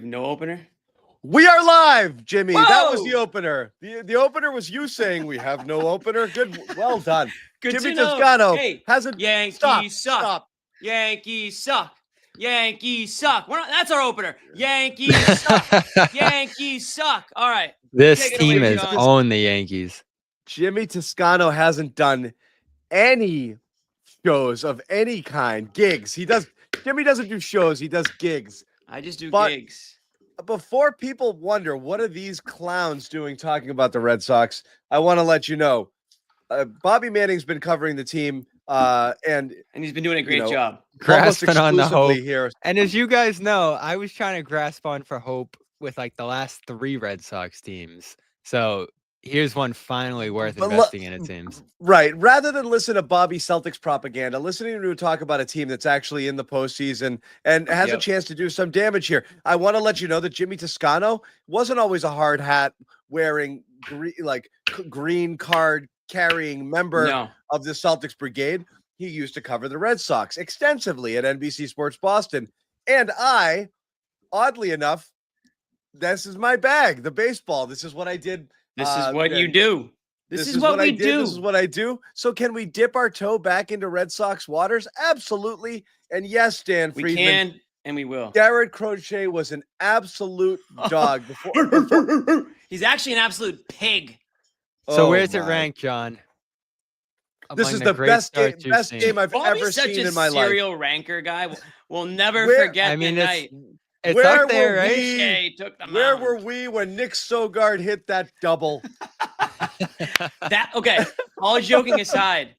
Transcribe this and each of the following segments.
no opener? We are live, Jimmy. Whoa! That was the opener. The opener was you saying we have no opener. Good, well done. Good Jimmy to know. Toscano Hey, hasn't. Yankees suck. Stop. Yankees suck. Yankees suck. That's our opener. Yankees suck. Yankees suck. All right. This Take it team away, is John. on the Yankees. Jimmy Toscano hasn't done any shows of any kind. Gigs. Jimmy doesn't do shows. He does gigs. I just do But- gigs. Before people wonder what are these clowns doing talking about the Red Sox, I want to let you know, Bobby Manning's been covering the team, and he's been doing a great job. almost Grasping on the exclusively hope. here. And as you guys know, I was trying to grasp on for hope with like the last 3 Red Sox teams. So here's one finally worth But investing in, it seems. Right. Rather than listen to Bobby Celtics propaganda, listening to talk about a team that's actually in the postseason and has a chance to do some damage here. I want to let you know that Jimmy Toscano wasn't always a hard hat wearing green card carrying member of the Celtics brigade. He used to cover the Red Sox extensively at NBC Sports Boston. And I, oddly enough, this is my bag, the baseball. This is what I did. This is what you do. This is what we do. This is what I do. So can we dip our toe back into Red Sox waters? Absolutely. And yes, Dan Friedman. We can and we will. Garrett Crochet was an absolute dog. He's actually an absolute pig. So where's it ranked, John? This is Among the best seen? game I've Bobby's ever such seen a in my life. serial ranker guy. We'll never forget I mean, the night. It's Where up there, were right? Crochet took the Where mound. were we when Nick Sogard hit that double? Okay, all joking aside,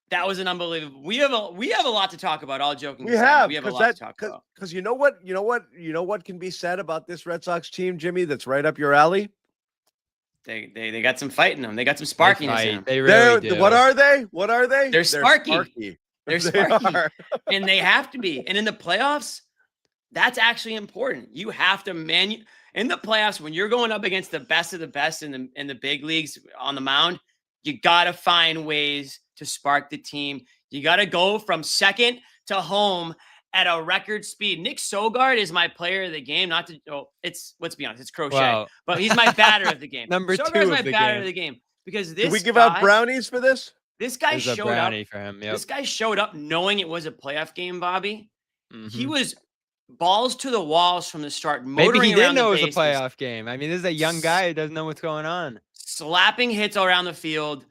that was an unbelievable. We have a lot to talk about. All joking aside, we have a lot to talk about. Because you know what can be said about this Red Sox team, Jimmy, that's right up your alley. They got some fight in them. They got some sparkiness in them. They really do. What are they? What are they? They're sparky. They're sparky. are. And they have to be. And in the playoffs, that's actually important. You have to in the playoffs when you're going up against the best of the best in the big leagues on the mound, you got to find ways to spark the team. You got to go from second to home at a record speed. Nick Sogard is my player of the game. Let's be honest, it's Crochet, but he's my batter of the game. Number Sogard 2 is my of the batter game. of the game because this. Did we give out brownies for this? This guy There's a showed up. brownie for him. Yep. This guy showed up knowing it was a playoff game, Bobby. Mhm. He was balls to the walls from the start. Maybe he didn't know it was a bases, playoff game. I mean, this is a young guy who doesn't know what's going on. slapping hits all around the field.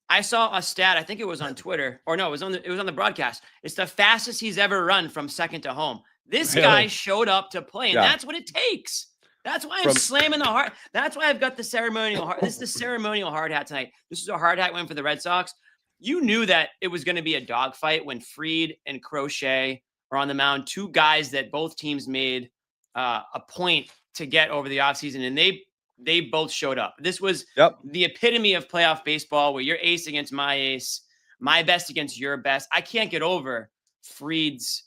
I saw a stat. I think it was on Twitter, or no, it was on the broadcast. It's the fastest he's ever run from second to home. This guy showed up to play, and that's what it takes. That's why I'm slamming the hard. That's why I've got the ceremonial hard. This is the ceremonial hard hat tonight. This is a hard hat win for the Red Sox. You knew that it was going to be a dogfight when Fried and Crochet are on the mound. 2 guys that both teams made a point to get over the offseason, and they both showed up. This was the epitome of playoff baseball, where your ace against my ace, my best against your best. I can't get over Fried's,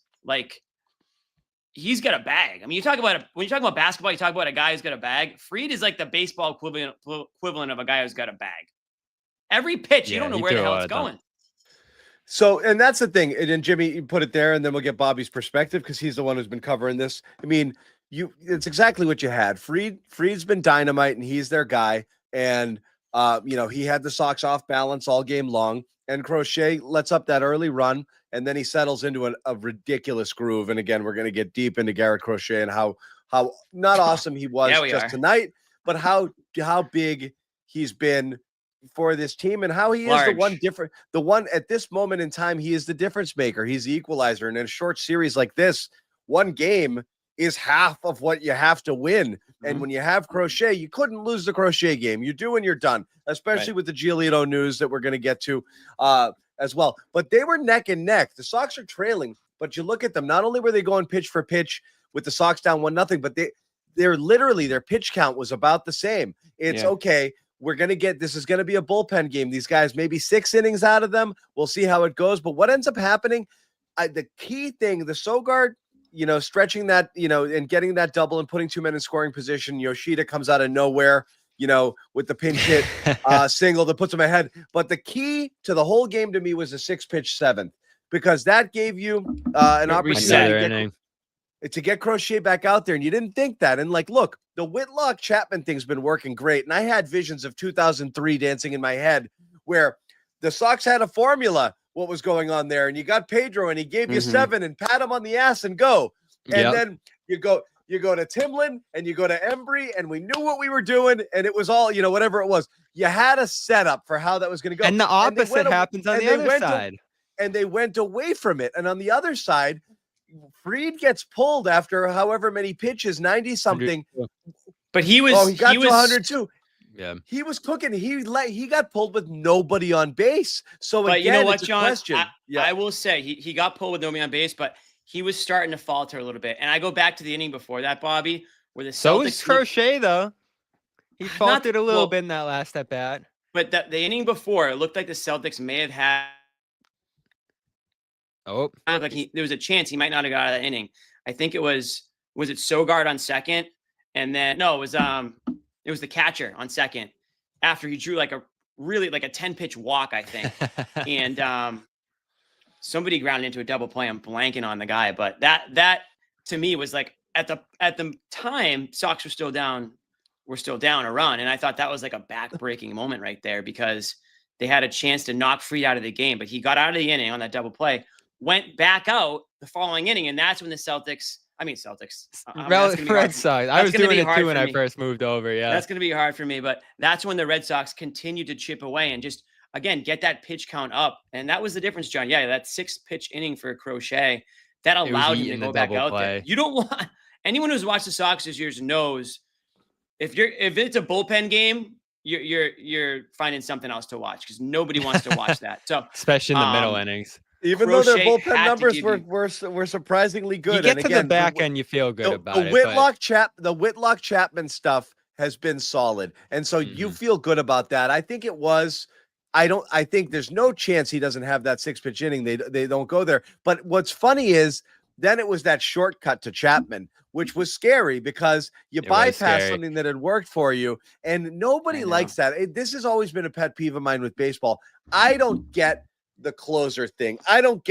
he's got a bag. I mean, when you talk about basketball, you talk about a guy who's got a bag. Fried is like the baseball equivalent of a guy who's got a bag. Every pitch, you don't know where the hell it's going. So, and that's the thing. And Jimmy, you put it there, and then we'll get Bobby's perspective because he's the one who's been covering this. I mean, it's exactly what you had. Fried's been dynamite, and he's their guy. And he had the Sox off balance all game long. And Crochet lets up that early run, and then he settles into a ridiculous groove. And again, we're going to get deep into Garrett Crochet and how not awesome he was tonight, but how big he's been for this team, and how he is the one at this moment in time. He is the difference maker. He's the equalizer. And in a short series like this, one game is half of what you have to win. Mm-hmm. And when you have Crochet, you couldn't lose the Crochet game. You do, and you're done, especially with the Giolito news that we're going to get to as well. But they were neck and neck. The Sox are trailing, but you look at them. Not only were they going pitch for pitch with the Sox down 1-0, but they're literally, their pitch count was about the same. It's okay. This is going to be a bullpen game. These guys, maybe 6 innings out of them. We'll see how it goes. But what ends up happening, the key thing, the Sogard, stretching that, and getting that double and putting 2 men in scoring position. Yoshida comes out of nowhere, with the pinch hit single that puts him ahead. But the key to the whole game to me was the 6-pitch 7th, because that gave you an opportunity. to get Crochet back out there, and you didn't think that. And like, look, the Whitlock Chapman thing's been working great, and I had visions of 2003 dancing in my head where the Sox had a formula what was going on there, and you got Pedro, and he gave you 7 and pat him on the ass and go, and then you go to Timlin and you go to Embry, and we knew what we were doing, and it was all, whatever it was. You had a setup for how that was going to go, and the opposite happens on the other side. And they went away from it, and on the other side, Fried gets pulled after however many pitches, 90 something. But he got to 102. Yeah, he was cooking. He got pulled with nobody on base. So but again, you know what, John? I will say he got pulled with nobody on base, but he was starting to falter a little bit. And I go back to the inning before that, Bobby, where the Celtics. So was Crochet though. He faltered a little bit in that last at bat. But the inning before, it looked like the Celtics may have had. Oh, like there was a chance he might not have got out of that inning. I think it was it Sogard on second, and then no, it was the catcher on second after he drew like a 10-pitch walk, I think, and somebody grounded into a double play. I'm blanking on the guy, but that to me was like at the time Sox were still down a run, and I thought that was like a back-breaking moment right there because they had a chance to knock Fried out of the game, but he got out of the inning on that double play. Went back out the following inning, and that's when the Celtics. Red Sox. I was doing it too when I first moved over. Yeah, that's going to be hard for me, but that's when the Red Sox continued to chip away and just again get that pitch count up, and that was the difference, John. Yeah, that 6-pitch inning for Crochet that allowed him to go back out there. You don't want anyone who's watched the Sox this year knows if it's a bullpen game, you're finding something else to watch because nobody wants to watch that. So especially in the middle innings. Even though their bullpen numbers were surprisingly good. You get to the back end, you feel good about it. The Whitlock Chapman stuff has been solid. And so you feel good about that. I think I think there's no chance he doesn't have that 6-pitch inning. They don't go there. But what's funny is then it was that shortcut to Chapman, which was scary because you bypass something that had worked for you. And nobody likes that. This has always been a pet peeve of mine with baseball. I don't get the closer thing. I don't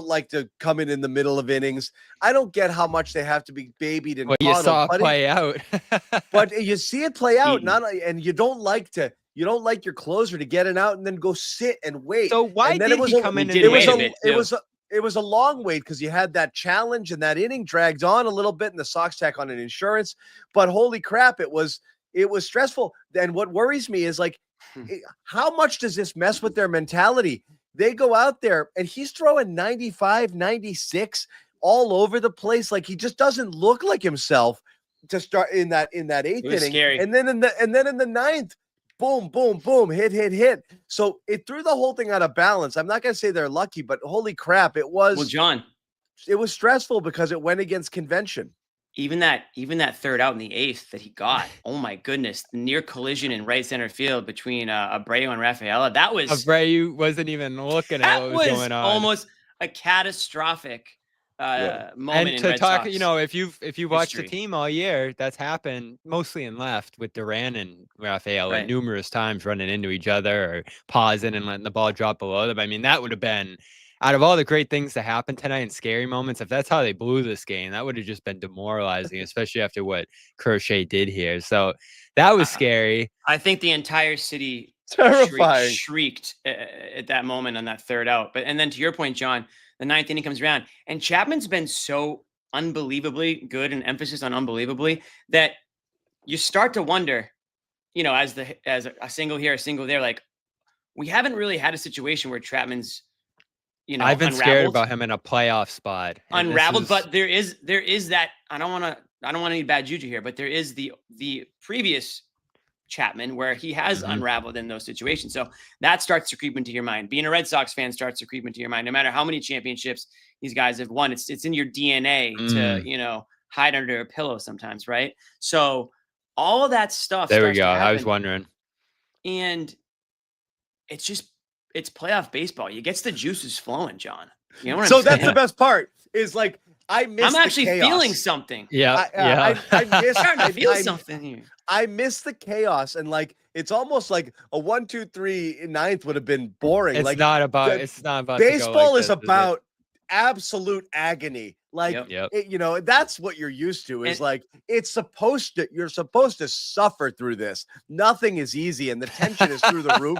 like to come in the middle of innings. I don't get how much they have to be babied and you saw it play out. But you see it play out, and you don't like your closer to get it out and then go sit and wait. So why did he come in? It was a long wait because you had that challenge and that inning dragged on a little bit and the Sox tack on an insurance. But holy crap, it was stressful. And what worries me is like, how much does this mess with their mentality? They go out there and he's throwing 95, 96 all over the place. Like he just doesn't look like himself to start in that 8th inning. Scary. And then in the 9th, boom, boom, boom, hit. So it threw the whole thing out of balance. I'm not going to say they're lucky, but holy crap, it was stressful because it went against convention. Even that third out in the 8th that he got, oh my goodness, near collision in right center field between Abreu and Rafaela. That was Abreu wasn't even looking at what was going on. Almost a catastrophic moment. And to talk, if you watch the team all year, that's happened mostly in left with Duran and Rafaela numerous times running into each other or pausing and letting the ball drop below them. I mean, that would have been. Out of all the great things that happened tonight and scary moments, if that's how they blew this game, that would have just been demoralizing, especially after what Crochet did here. So that was scary. I think the entire city shrieked at that moment on that third out. And then to your point, John, the 9th inning comes around, and Chapman's been so unbelievably good, and emphasis on unbelievably, that you start to wonder, as a single here, a single there, like we haven't really had a situation where Chapman's I've been scared about him in a playoff spot. Unraveled, but there is that. I don't want any bad juju here, but there is the previous Chapman where he has unraveled in those situations. So that starts to creep into your mind. Being a Red Sox fan starts to creep into your mind. No matter how many championships these guys have won, it's in your DNA to hide under a pillow sometimes, right? So all of that stuff. There we go. I was wondering, and it's playoff baseball. You gets the juices flowing, John. You know what I'm saying? That's the best part. Is like I'm actually feeling something. Yeah, I feel something here. I miss the chaos, and like it's almost like a 1-2-3 9th would have been boring. It's not about baseball is about absolute agony. Like, that's what you're used to is like, you're supposed to suffer through this. Nothing is easy. And the tension is through the roof,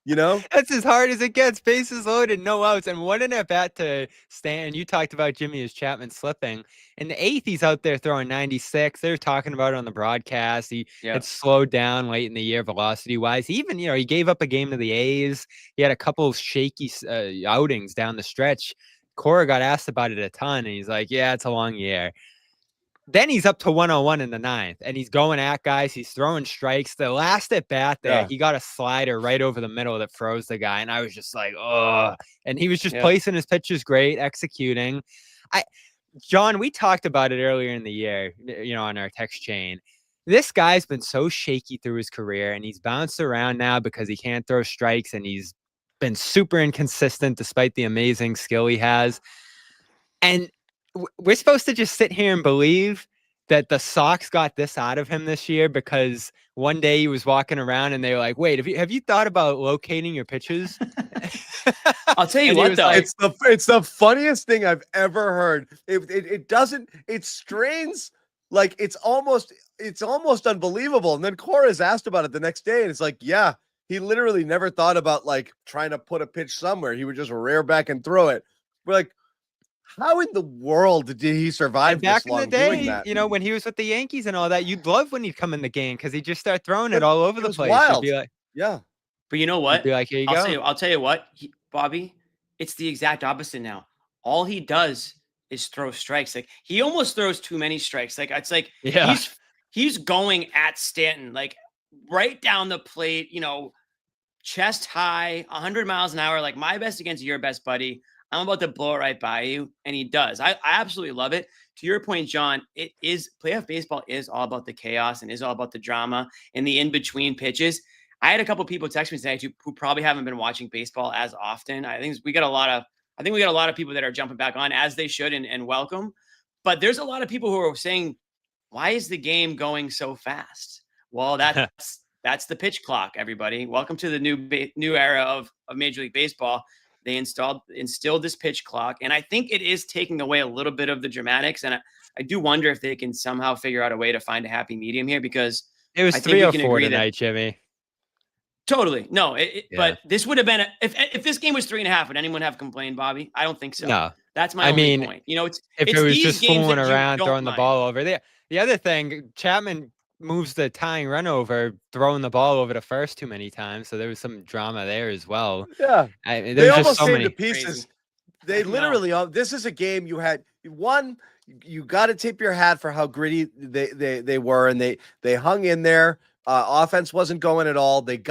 That's as hard as it gets. Bases loaded, no outs. And what an at bat to stand. You talked about Jimmy as Chapman slipping. In the eighth, he's out there throwing 96. They're talking about it on the broadcast. He had slowed down late in the year velocity wise. Even, he gave up a game to the A's. He had a couple of shaky outings down the stretch. Cora got asked about it a ton, and he's like, yeah, it's a long year. Then he's up to 101 in the ninth, and he's going at guys. He's throwing strikes. The last at bat there, he got a slider right over the middle that froze the guy, and I was just like, oh. And he was just placing his pitches great, executing. John, we talked about it earlier in the year, on our text chain. This guy's been so shaky through his career, and he's bounced around now because he can't throw strikes, and he's been super inconsistent despite the amazing skill he has. And we're supposed to just sit here and believe that the Sox got this out of him this year because one day he was walking around and they were like, wait, have you thought about locating your pitches? I'll tell you what, though. Like, it's the funniest thing I've ever heard. It strains like it's almost unbelievable. And then Cora's asked about it the next day, and it's like, yeah, he literally never thought about like trying to put a pitch somewhere. He would just rear back and throw it. We're like, how in the world did he survive back this long in the day, doing that? When he was with the Yankees and all that, you'd love when he'd come in the game because he'd just start throwing it all over the place. Wild. You'd be like, yeah. But you know what? You'd be like, here you go. I'll tell you what, Bobby, it's the exact opposite now. All he does is throw strikes. Like he almost throws too many strikes. Like it's like he's going at Stanton, like right down the plate, chest high, 100 miles an hour, like my best against your best, buddy. I'm about to blow it right by you. And he does. I absolutely love it. To your point, John, playoff baseball is all about the chaos and is all about the drama and the in-between pitches. I had a couple people text me today who probably haven't been watching baseball as often. I think we got a lot of people that are jumping back on as they should and welcome. But there's a lot of people who are saying, why is the game going so fast? Well, that's the pitch clock, everybody. Welcome to the new era of Major League Baseball. They instilled this pitch clock, and I think it is taking away a little bit of the dramatics. And I do wonder if they can somehow figure out a way to find a happy medium here because it was 3-4 tonight, Jimmy. Totally. No, but this would have been if this game was 3.5, would anyone have complained, Bobby? I don't think so. No, that's my only point. If it was just fooling around, throwing the ball over there. The other thing, Chapman moves the tying run over, throwing the ball over to first too many times. So there was some drama there as well. Yeah. They almost came to pieces. They literally, this is a game you had one, you got to tip your hat for how gritty they were. And they hung in there. Offense wasn't going at all. They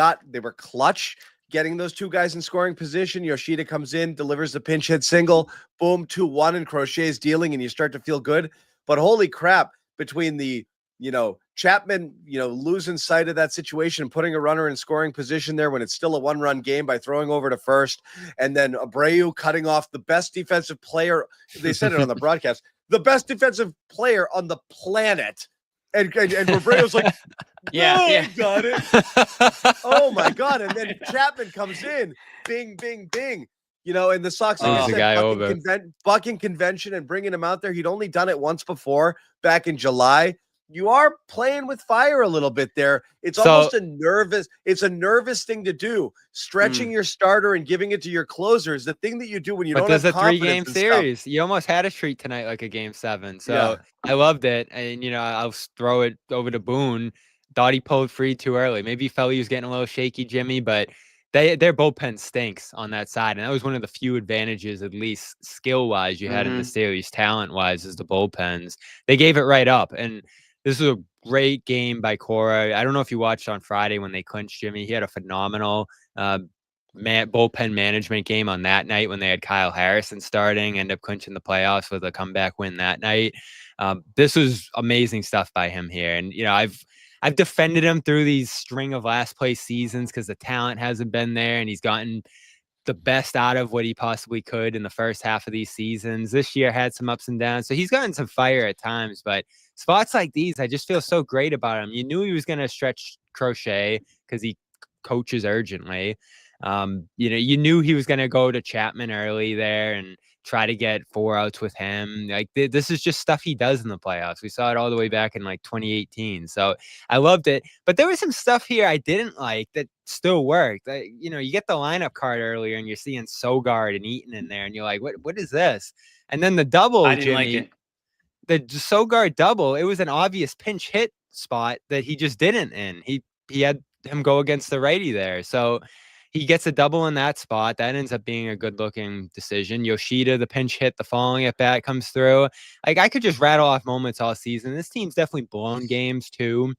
were clutch getting those two guys in scoring position. Yoshida comes in, delivers the pinch hit single, boom, 2-1, and Crochet's dealing, and you start to feel good. But holy crap, between the Chapman, losing sight of that situation and putting a runner in scoring position there when it's still a one-run game by throwing over to first, and then Abreu cutting off the best defensive player. They said it on the broadcast, the best defensive player on the planet. And Abreu's like, yeah, got it. Oh my God. And then Chapman comes in, bing, bing, bing. And the Sox, bucking convention and bringing him out there. He'd only done it once before back in July. You are playing with fire a little bit there. It's almost a nervous thing to do. Stretching your starter and giving it to your closer is the thing that you do when you don't have confidence. But there's a 3-game series. You almost had a treat tonight like a game 7. So I loved it. And, I'll throw it over to Boone. Thought he pulled free too early. Maybe he felt he was getting a little shaky, Jimmy, but their bullpen stinks on that side. And that was one of the few advantages, at least skill-wise, you had in the series, talent-wise, is the bullpens. They gave it right up. And this was a great game by Cora. I don't know if you watched on Friday when they clinched, Jimmy. He had a phenomenal bullpen management game on that night when they had Kyle Harrison starting, ended up clinching the playoffs with a comeback win that night. This was amazing stuff by him here. And, I've defended him through these string of last place seasons because the talent hasn't been there, and he's gotten the best out of what he possibly could in the first half of these seasons. This year had some ups and downs. So he's gotten some fire at times, but spots like these, I just feel so great about him. You knew he was going to stretch Crochet because he coaches urgently. You knew he was going to go to Chapman early there, and try to get 4 outs with him. Like this is just stuff he does in the playoffs. We saw it all the way back in like 2018. So I loved it. But there was some stuff here I didn't like that still worked. You get the lineup card earlier and you're seeing Sogard and Eaton in there and you're like, what is this? And then the double, I didn't Jimmy, like it. The Sogard double, it was an obvious pinch hit spot that he just didn't in. He had him go against the righty there. So he gets a double in that spot. That ends up being a good-looking decision. Yoshida, the pinch hit, the following at bat comes through. Like, I could just rattle off moments all season. This team's definitely blown games too,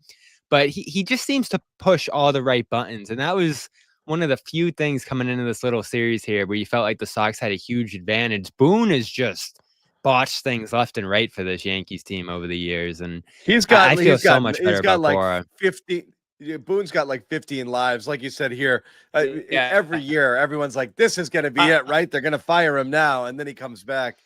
but he just seems to push all the right buttons. And that was one of the few things coming into this little series here where you felt like the Sox had a huge advantage. Boone is just botched things left and right for this Yankees team over the years. And I feel so much better about Cora. 50. Boone's got like 15 lives, like you said here. Every year, everyone's like, "This is going to be it, right? They're going to fire him now," and then he comes back.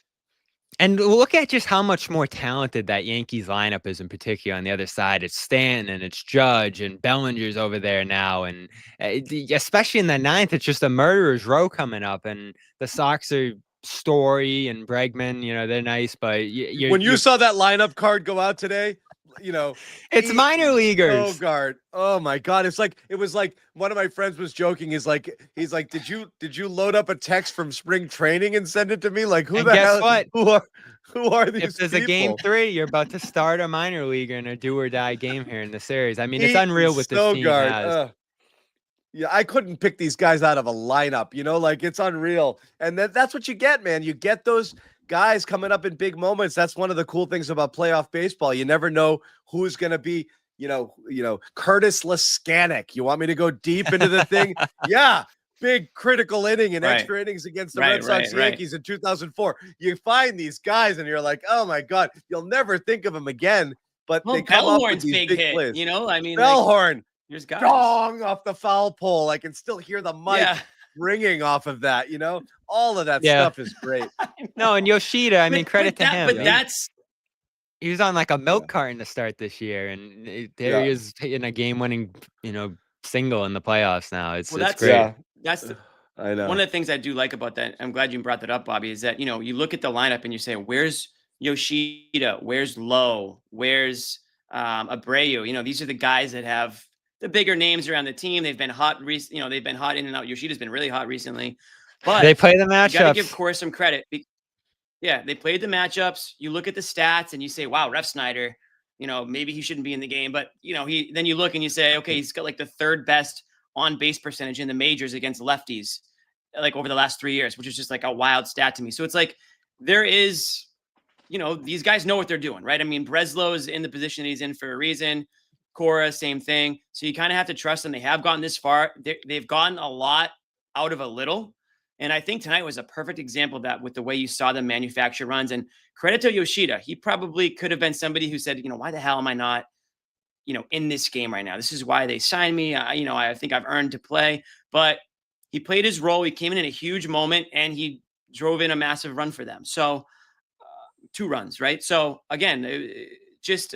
And look at just how much more talented that Yankees lineup is, in particular on the other side. It's Stanton and it's Judge and Bellinger's over there now, and especially in the ninth, it's just a murderer's row coming up, and the Sox are Story and Bregman. They're nice, but when you saw that lineup card go out today. It's minor leaguers. Sogard. Oh my God. It was like one of my friends was joking. He's like, did you load up a text from spring training and send it to me? Like, who and the guess hell? What? Who are these? If there's people? a game 3, you're about to start a minor leaguer in a do or die game here in the series. I mean, it's unreal what this team has. Yeah, I couldn't pick these guys out of a lineup, like it's unreal. And that's what you get, man. You get those guys coming up in big moments. That's one of the cool things about playoff baseball. You never know who's going to be, Curtis Laskanik. You want me to go deep into the thing? Yeah. Big critical inning and extra innings against the Red Sox Yankees in 2004. You find these guys and you're like, oh my God, you'll never think of them again. But they come up with these big hit, plays. Bellhorn. There's guys. Dong off the foul pole. I can still hear the mic ringing off of that. All of that stuff is great. No, and Yoshida, I mean, credit to him. But he was on like a milk carton to start this year, and there he is hitting a game-winning, single in the playoffs now. It's great. Yeah. That's I know. One of the things I do like about that. I'm glad you brought that up, Bobby. Is that you look at the lineup and you say, "Where's Yoshida? Where's Lowe? Where's Abreu?" These are the guys that have the bigger names around the team. They've been hot they've been hot in and out. Yoshida's been really hot recently. But they play the matchups. You got to give Cora some credit. Yeah, they played the matchups. You look at the stats and you say, "Wow, Ref Snyder, maybe he shouldn't be in the game." But then you look and you say, "Okay, he's got like the third best on base percentage in the majors against lefties, like over the last 3 years," which is just like a wild stat to me. So it's like there is, these guys know what they're doing, right? I mean, Breslow is in the position that he's in for a reason. Cora, same thing. So you kind of have to trust them. They have gotten this far. They've gotten a lot out of a little. And I think tonight was a perfect example of that with the way you saw them manufacture runs. And credit to Yoshida. He probably could have been somebody who said, why the hell am I not, in this game right now? This is why they signed me. I think I've earned to play. But he played his role. He came in a huge moment, and he drove in a massive run for them. So 2 runs, right? So, again, just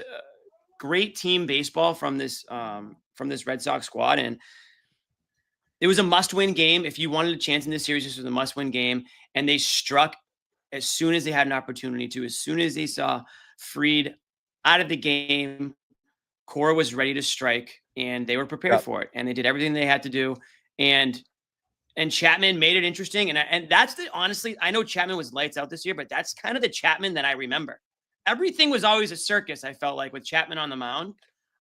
great team baseball from this Red Sox squad. And it was a must-win game. If you wanted a chance in this series, this was a must-win game. And they struck as soon as they had an opportunity to. As soon as they saw Fried out of the game, Cora was ready to strike, and they were prepared for it. And they did everything they had to do. And Chapman made it interesting. And that's honestly, I know Chapman was lights out this year, but that's kind of the Chapman that I remember. Everything was always a circus, I felt like, with Chapman on the mound.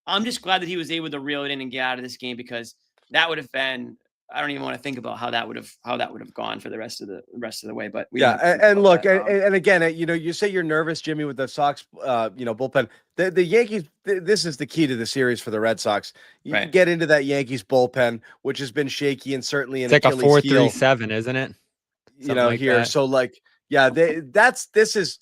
I'm just glad that he was able to reel it in and get out of this game, because that would have been, I don't even want to think about how that would have gone for the rest of the way. But and look, and again, you say you're nervous, Jimmy, with the Sox, bullpen. The Yankees. This is the key to the series for the Red Sox. You can get into that Yankees bullpen, which has been shaky and certainly an Achilles heel. It's like a 4-3-7, isn't it? Something like here. That. So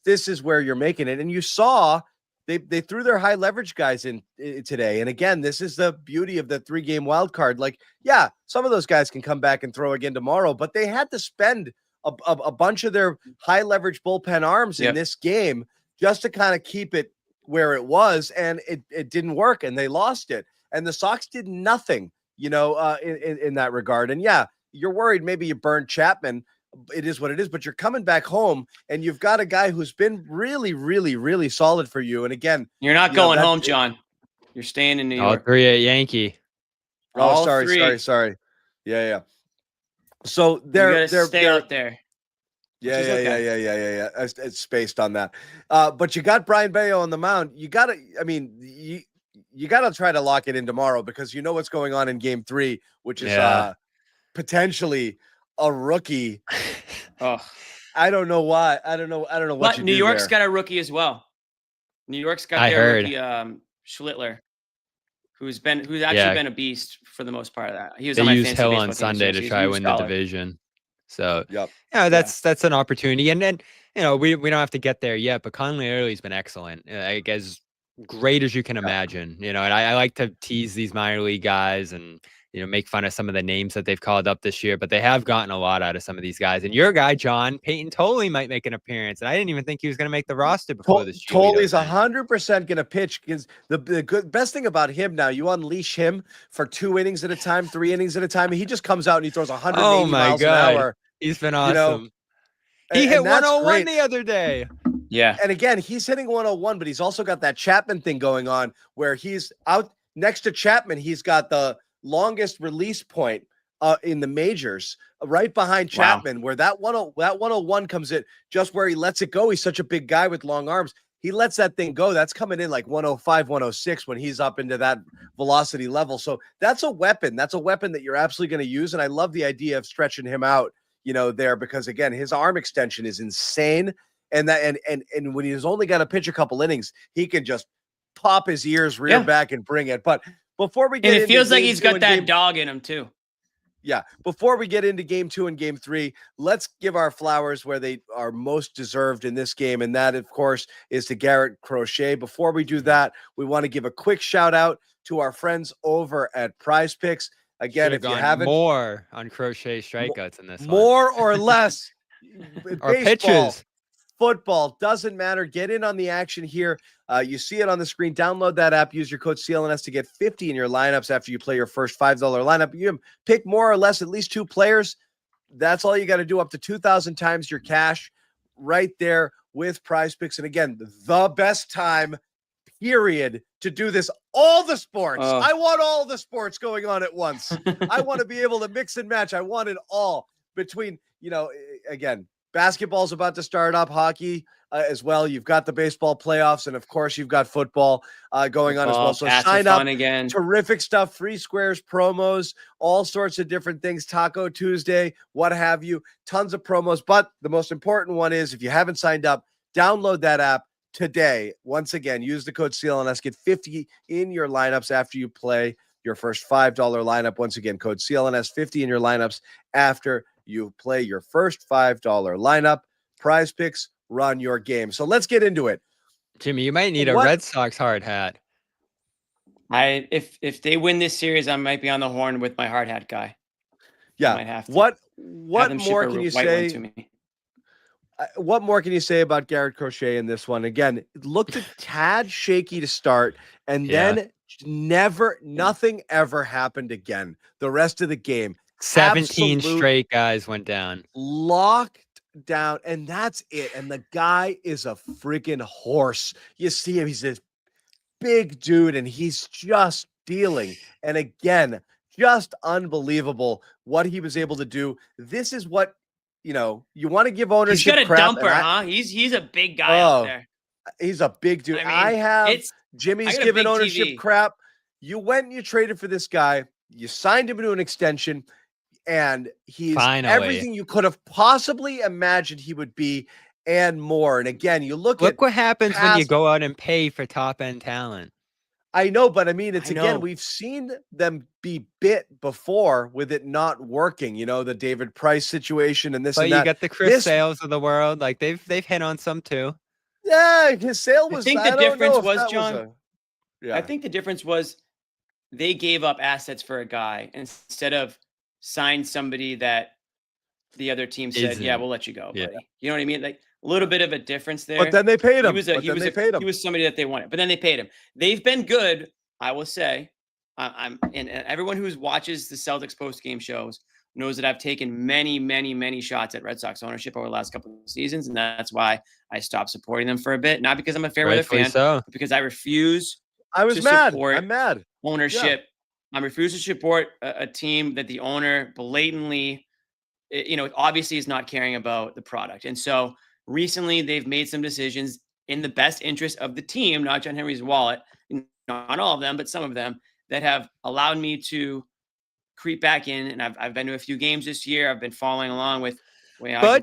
this is where you're making it, and you saw. They threw their high leverage guys in today. And again, this is the beauty of the 3-game wild card. Like, yeah, some of those guys can come back and throw again tomorrow, but they had to spend a bunch of their high leverage bullpen arms in this game just to kind of keep it where it was. And it didn't work, and they lost it. And the Sox did nothing, in that regard. And yeah, you're worried maybe you burned Chapman, it is what it is. But you're coming back home, and you've got a guy who's been really, really, really solid for you. And again, you're not going home, John. You're staying in New York. All three at Yankee. Oh, sorry. Yeah. So they're stay out there. Yeah. It's spaced on that. But you got Brian Bayo on the mound. You got to, you got to try to lock it in tomorrow, because you know what's going on in game 3, which is potentially a rookie. Oh, I don't know why. I don't know what but you New do York's there. got a rookie as well. New York's got their rookie, Schlittler, who's actually been a beast for the most part of that. He was on my fantasy Hill baseball on team Sunday to try to win the division. So that's an opportunity. And then, we don't have to get there yet, but Conley Early's been excellent. As great as you can imagine, and I like to tease these minor league guys and, make fun of some of the names that they've called up this year, but they have gotten a lot out of some of these guys. And your guy, John Peyton Tolley, might make an appearance. And I didn't even think he was going to make the roster before this year. Tolley's 100% going to pitch, because the best thing about him now, you unleash him for 2 innings at a time, 3 innings at a time. And he just comes out and he throws 180 miles an hour. He's been awesome. He hit 101 the other day. Yeah. And again, he's hitting 101, but he's also got that Chapman thing going on, where he's out next to Chapman. He's got the longest release point in the majors, right behind Chapman, where that 101 comes in just where he lets it go. He's such a big guy with long arms. He lets that thing go. That's coming in like 105, 106 when he's up into that velocity level. So that's a weapon. That's a weapon that you're absolutely going to use. And I love the idea of stretching him out, there, because again, his arm extension is insane. And when he's only got to pitch a couple innings, he can just pop his ears rear back and bring it. But before we get into, it feels like he's got that dog in him too. Yeah. Before we get into game 2 and game 3, let's give our flowers where they are most deserved in this game. And that, of course, is to Garrett Crochet. Before we do that, we want to give a quick shout out to our friends over at Prize Picks. Again, if you haven't, more on Crochet strikeouts in this more or less, or pitches. Football, doesn't matter. Get in on the action here. You see it on the screen. Download that app. Use your code CLNS to get 50 in your lineups after you play your first $5 lineup. You pick more or less at least 2 players. That's all you got to do, up to 2,000 times your cash right there with Prize Picks. And again, the best time, period, to do this. All the sports. I want all the sports going on at once. I want to be able to mix and match. I want it all between, again, basketball's about to start up, hockey as well. You've got the baseball playoffs, and of course, you've got football going on as well. So sign up again. Terrific stuff, free squares, promos, all sorts of different things. Taco Tuesday, what have you? Tons of promos. But the most important one is, if you haven't signed up, download that app today. Once again, use the code CLNS. Get 50 in your lineups after you play your first $5 lineup. Once again, code CLNS, 50 in your lineups after you play your first $5 lineup. Prize Picks, run your game. So let's get into it. Jimmy, you might need a Red Sox hard hat. If they win this series, I might be on the horn with my hard hat guy. Yeah. I might have to. What more can you say? What more can you say about Garrett Crochet in this one? Again, it looked a tad shaky to start, and then nothing ever happened again. The rest of the game, 17 straight guys went down. Locked down, and that's it. And the guy is a freaking horse. You see him, he's this big dude, and he's just dealing. And again, just unbelievable what he was able to do. This is what, you want to give ownership. He's got a dumper, huh? He's a big guy out there. He's a big dude. Jimmy's giving ownership crap. You went and you traded for this guy. You signed him into an extension, and he's everything you could have possibly imagined he would be and more. And again, look what happens when you go out and pay for top end talent. I know, but I mean, again, we've seen them be bit before with it not working. The David Price situation and this. But and that. You got the Chris Sales of the world, like they've hit on some too. Yeah, his sale was. I think the difference was, John. I think the difference was they gave up assets for a guy instead of sign somebody that the other team said, "Yeah, we'll let you go, buddy." You know what I mean? Like a little bit of a difference there. But then they paid him. He was somebody that they wanted, but then they paid him. They've been good, I will say. And everyone who watches the Celtics post-game shows knows that I've taken many, many, many shots at Red Sox ownership over the last couple of seasons, and that's why I stopped supporting them for a bit. Not because I'm a Fairweather fan, but because I refuse to support ownership. I refuse to support a team that the owner blatantly, obviously is not caring about the product. And so recently they've made some decisions in the best interest of the team, not John Henry's wallet, not all of them, but some of them, that have allowed me to creep back in. And I've been to a few games this year. I've been following along with,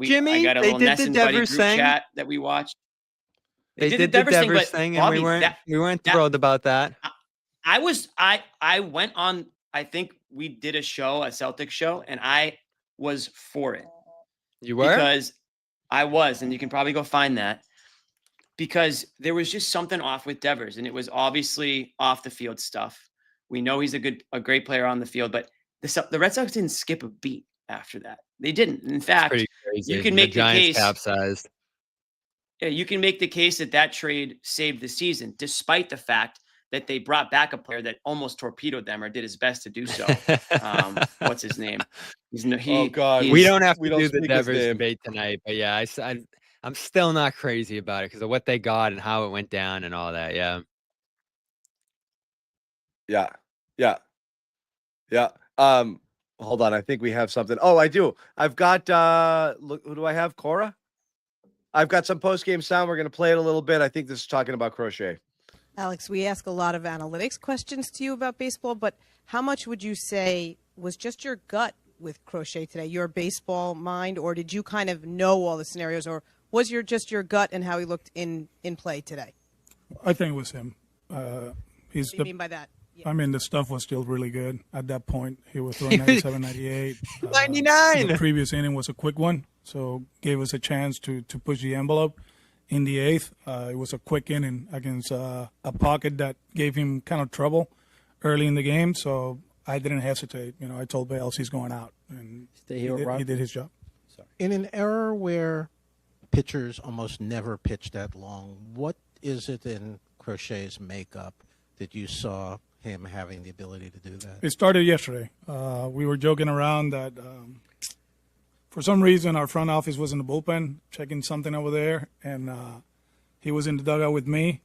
Jimmy, I got a little Nesson buddy group chat that we watched. They did the Devers thing, and we weren't thrilled about that. I went on, I think we did a Celtics show, and I was for it. You were? Because I was, and you can probably go find that, because there was just something off with Devers, and it was obviously off the field stuff. We know he's a great player on the field, but the Red Sox didn't skip a beat after that. They didn't. In fact, you can make the case. Capsized. Yeah, you can make the case that trade saved the season, despite the fact that they brought back a player that almost torpedoed them or did his best to do so. What's his name? Oh God, we don't have to do the Devers debate tonight, but yeah, I'm still not crazy about it because of what they got and how it went down and all that. Yeah. Hold on, I think we have something. Oh, I do. I've got look, who do I have? Cora? I've got some post-game sound. We're going to play it a little bit. I think this is talking about Crochet. Alex, we ask a lot of analytics questions to you about baseball, but how much would you say was just your gut with Crochet today, your baseball mind, or did you kind of know all the scenarios, or was just your gut and how he looked in play today? I think it was him. What do you mean by that? Yeah. I mean, the stuff was still really good at that point. He was throwing 97, 98. 99! The previous inning was a quick one, so gave us a chance to push the envelope. In the eighth, it was a quick inning against a pocket that gave him kind of trouble early in the game, so I didn't hesitate. I told Bales he's going out, and he did his job. Sorry. In an era where pitchers almost never pitch that long, what is it in Crochet's makeup that you saw him having the ability to do that? It started yesterday. We were joking around that for some reason our front office was in the bullpen checking something over there, and he was in the dugout with me,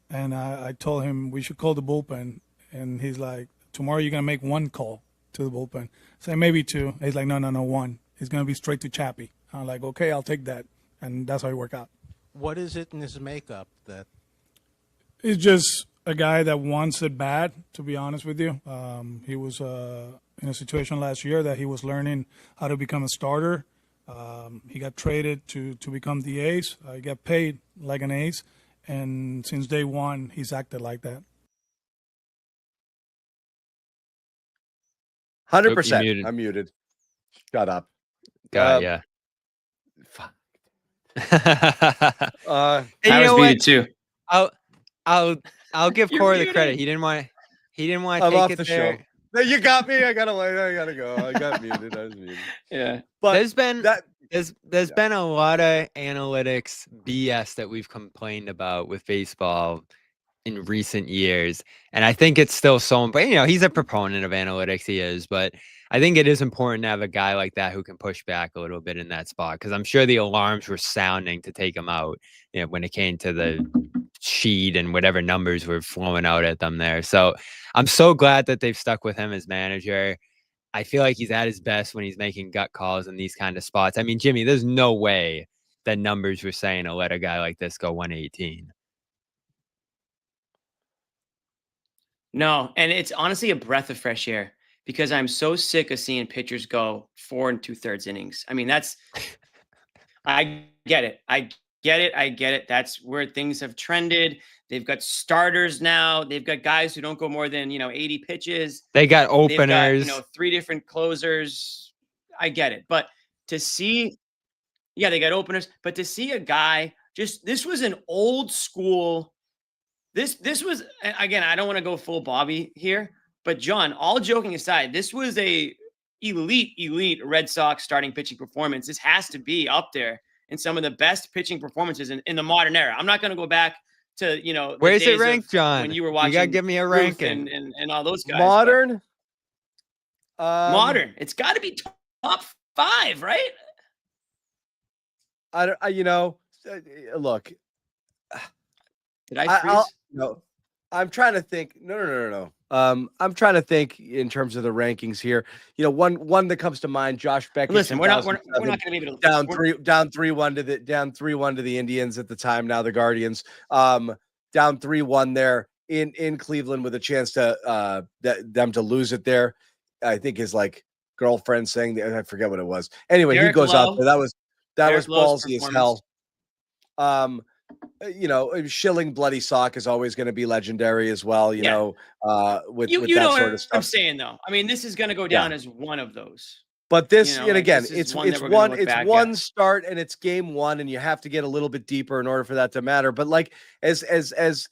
and I told him we should call the bullpen, and he's like, tomorrow you're going to make one call to the bullpen. I say maybe two. He's like, no, one. It's going to be straight to Chappie. I'm like, okay, I'll take that, and that's how it worked out. What is it in his makeup that? It's just a guy that wants it bad, to be honest with you. He was in a situation last year that he was learning how to become a starter. He got traded to become the ace. He got paid like an ace, and since day one, he's acted like that. 100%. I'm muted. Shut up. Yeah. Fuck. I was muted too. I'll give Corey the credit. He didn't want to take it there. No, you got me. I gotta go. I got muted. I was muted. Yeah. But there's been a lot of analytics BS that we've complained about with baseball in recent years. And I think it's still so important. He's a proponent of analytics. He is, but I think it is important to have a guy like that who can push back a little bit in that spot. Cause I'm sure the alarms were sounding to take him out, when it came to the sheet and whatever numbers were flowing out at them there. So I'm so glad that they've stuck with him as manager. I feel like he's at his best when he's making gut calls in these kind of spots. I mean, Jimmy, there's no way that numbers were saying to let a guy like this go 118. No, and it's honestly a breath of fresh air because I'm so sick of seeing pitchers go 4 2/3 innings. I mean, I get it. That's where things have trended. They've got starters now. They've got guys who don't go more than, 80 pitches. They got openers. They've got, 3 different closers. I get it. But to see, they got openers. But to see a guy this was an old school. This was, again, I don't want to go full Bobby here, but John, all joking aside, this was a elite Red Sox starting pitching performance. This has to be up there in some of the best pitching performances in the modern era. I'm not going to go back to, where's it ranked, John? When you were watching, you got to give me a ranking and all those guys. Modern. Modern. It's got to be top 5, right? Look. Did I freeze? No, I'm trying to think. No. I'm trying to think in terms of the rankings here. One that comes to mind, Josh Beckett. Listen, we're not going to be able to down 3-1 to the Indians at the time. Now the Guardians, down 3-1 there in Cleveland with a chance to them to lose it there. I think his girlfriend saying I forget what it was. Anyway, Derek he goes Lowe. Out there. That was ballsy as hell. Shilling bloody sock is always going to be legendary as well. With that sort of stuff. I'm saying though. I mean, this is going to go down as one of those. But this, and again, it's one start and it's game 1, and you have to get a little bit deeper in order for that to matter. But as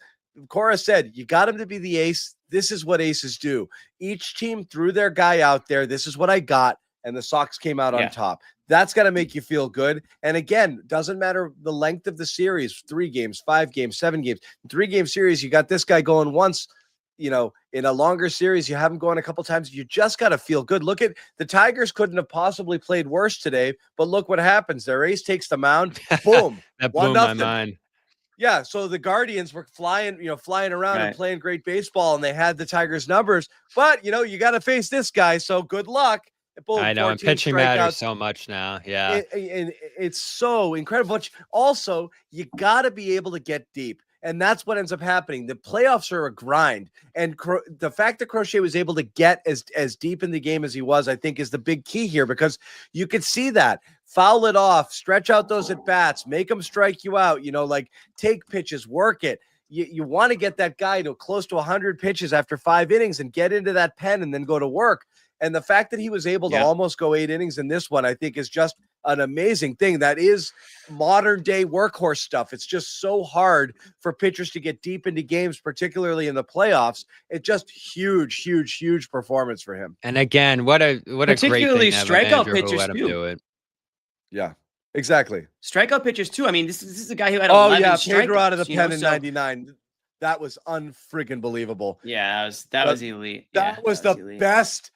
Cora said, you got him to be the ace. This is what aces do. Each team threw their guy out there. This is what I got, and the Sox came out on top. That's got to make you feel good. And again, doesn't matter the length of the series, 3 games, 5 games, 7 games, 3-game series. You got this guy going once, in a longer series, you have him going a couple times. You just got to feel good. Look at the Tigers couldn't have possibly played worse today, but look what happens. Their ace takes the mound. Boom. That blew my mind. Yeah. So the Guardians were flying around and playing great baseball, and they had the Tigers numbers, but you got to face this guy. So good luck. Boom, I know, and pitching matters so much now. Yeah. And it's so incredible. But also, you got to be able to get deep. And that's what ends up happening. The playoffs are a grind. And the fact that Crochet was able to get as deep in the game as he was, I think, is the big key here, because you could see that. Foul it off, stretch out those at-bats, make them strike you out, take pitches, work it. You want to get that guy to close to 100 pitches after 5 innings and get into that pen and then go to work. And the fact that he was able to almost go 8 innings in this one, I think, is just an amazing thing. That is modern day workhorse stuff. It's just so hard for pitchers to get deep into games, particularly in the playoffs. It's just huge performance for him. And again, what a great thing to have strikeout pitchers too. Do it. Yeah, exactly. Strikeout pitchers too. I mean, this is a guy who had 11 Pedro out of the pen in 99. That was unfriggin' believable. Yeah, that was elite. That was the best.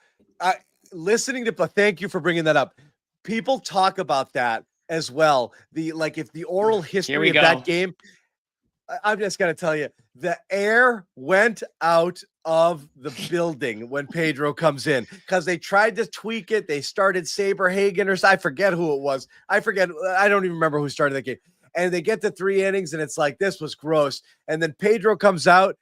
Listening to, thank you for bringing that up. People talk about that as well. If the oral history of that game, I'm just going to tell you, the air went out of the building when Pedro comes in, because they tried to tweak it. They started Saberhagen, or I forget who it was. I don't even remember who started that game. And they get to 3 innings and it's like, this was gross. And then Pedro comes out,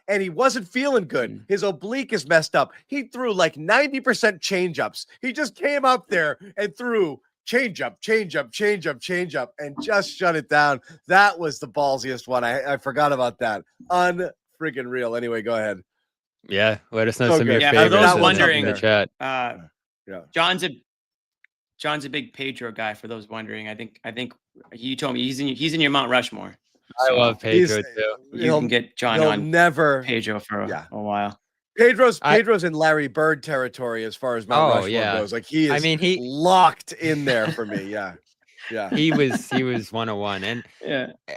and he wasn't feeling good. His oblique is messed up. He threw 90% changeups. He just came up there and threw changeup, and just shut it down. That was the ballsiest one. I forgot about that. Unfreaking real. Anyway, go ahead. Yeah, let us know some of your favorites. For those wondering, in the chat. John's a big Pedro guy. For those wondering, I think you told me he's in your Mount Rushmore. I love Pedro too. You can get John on Pedro for a while. Pedro's in Larry Bird territory as far as Mount Rushmore goes. He is he locked in there for me. Yeah. He was 101. And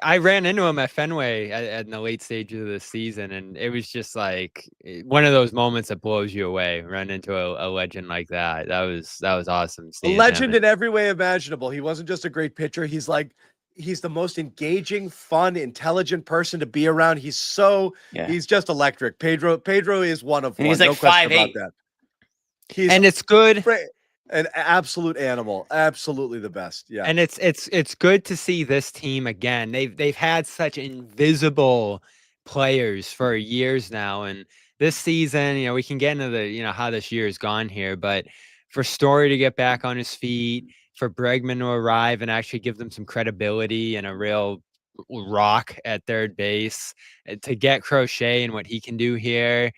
I ran into him at Fenway in the late stages of the season, and it was just one of those moments that blows you away. Run into a legend like that. That was awesome. A legend in every way imaginable. He wasn't just a great pitcher. He's the most engaging, fun, intelligent person to be around. He's just electric. Pedro is one of one. He's no question about that. And it's good. An absolute animal. Absolutely the best. Yeah. And it's good to see this team again. They've had such invisible players for years now. And this season, we can get into the, how this year has gone here, but for Story to get back on his feet, for Bregman to arrive and actually give them some credibility and a real rock at third base, to get Crochet and what he can do here.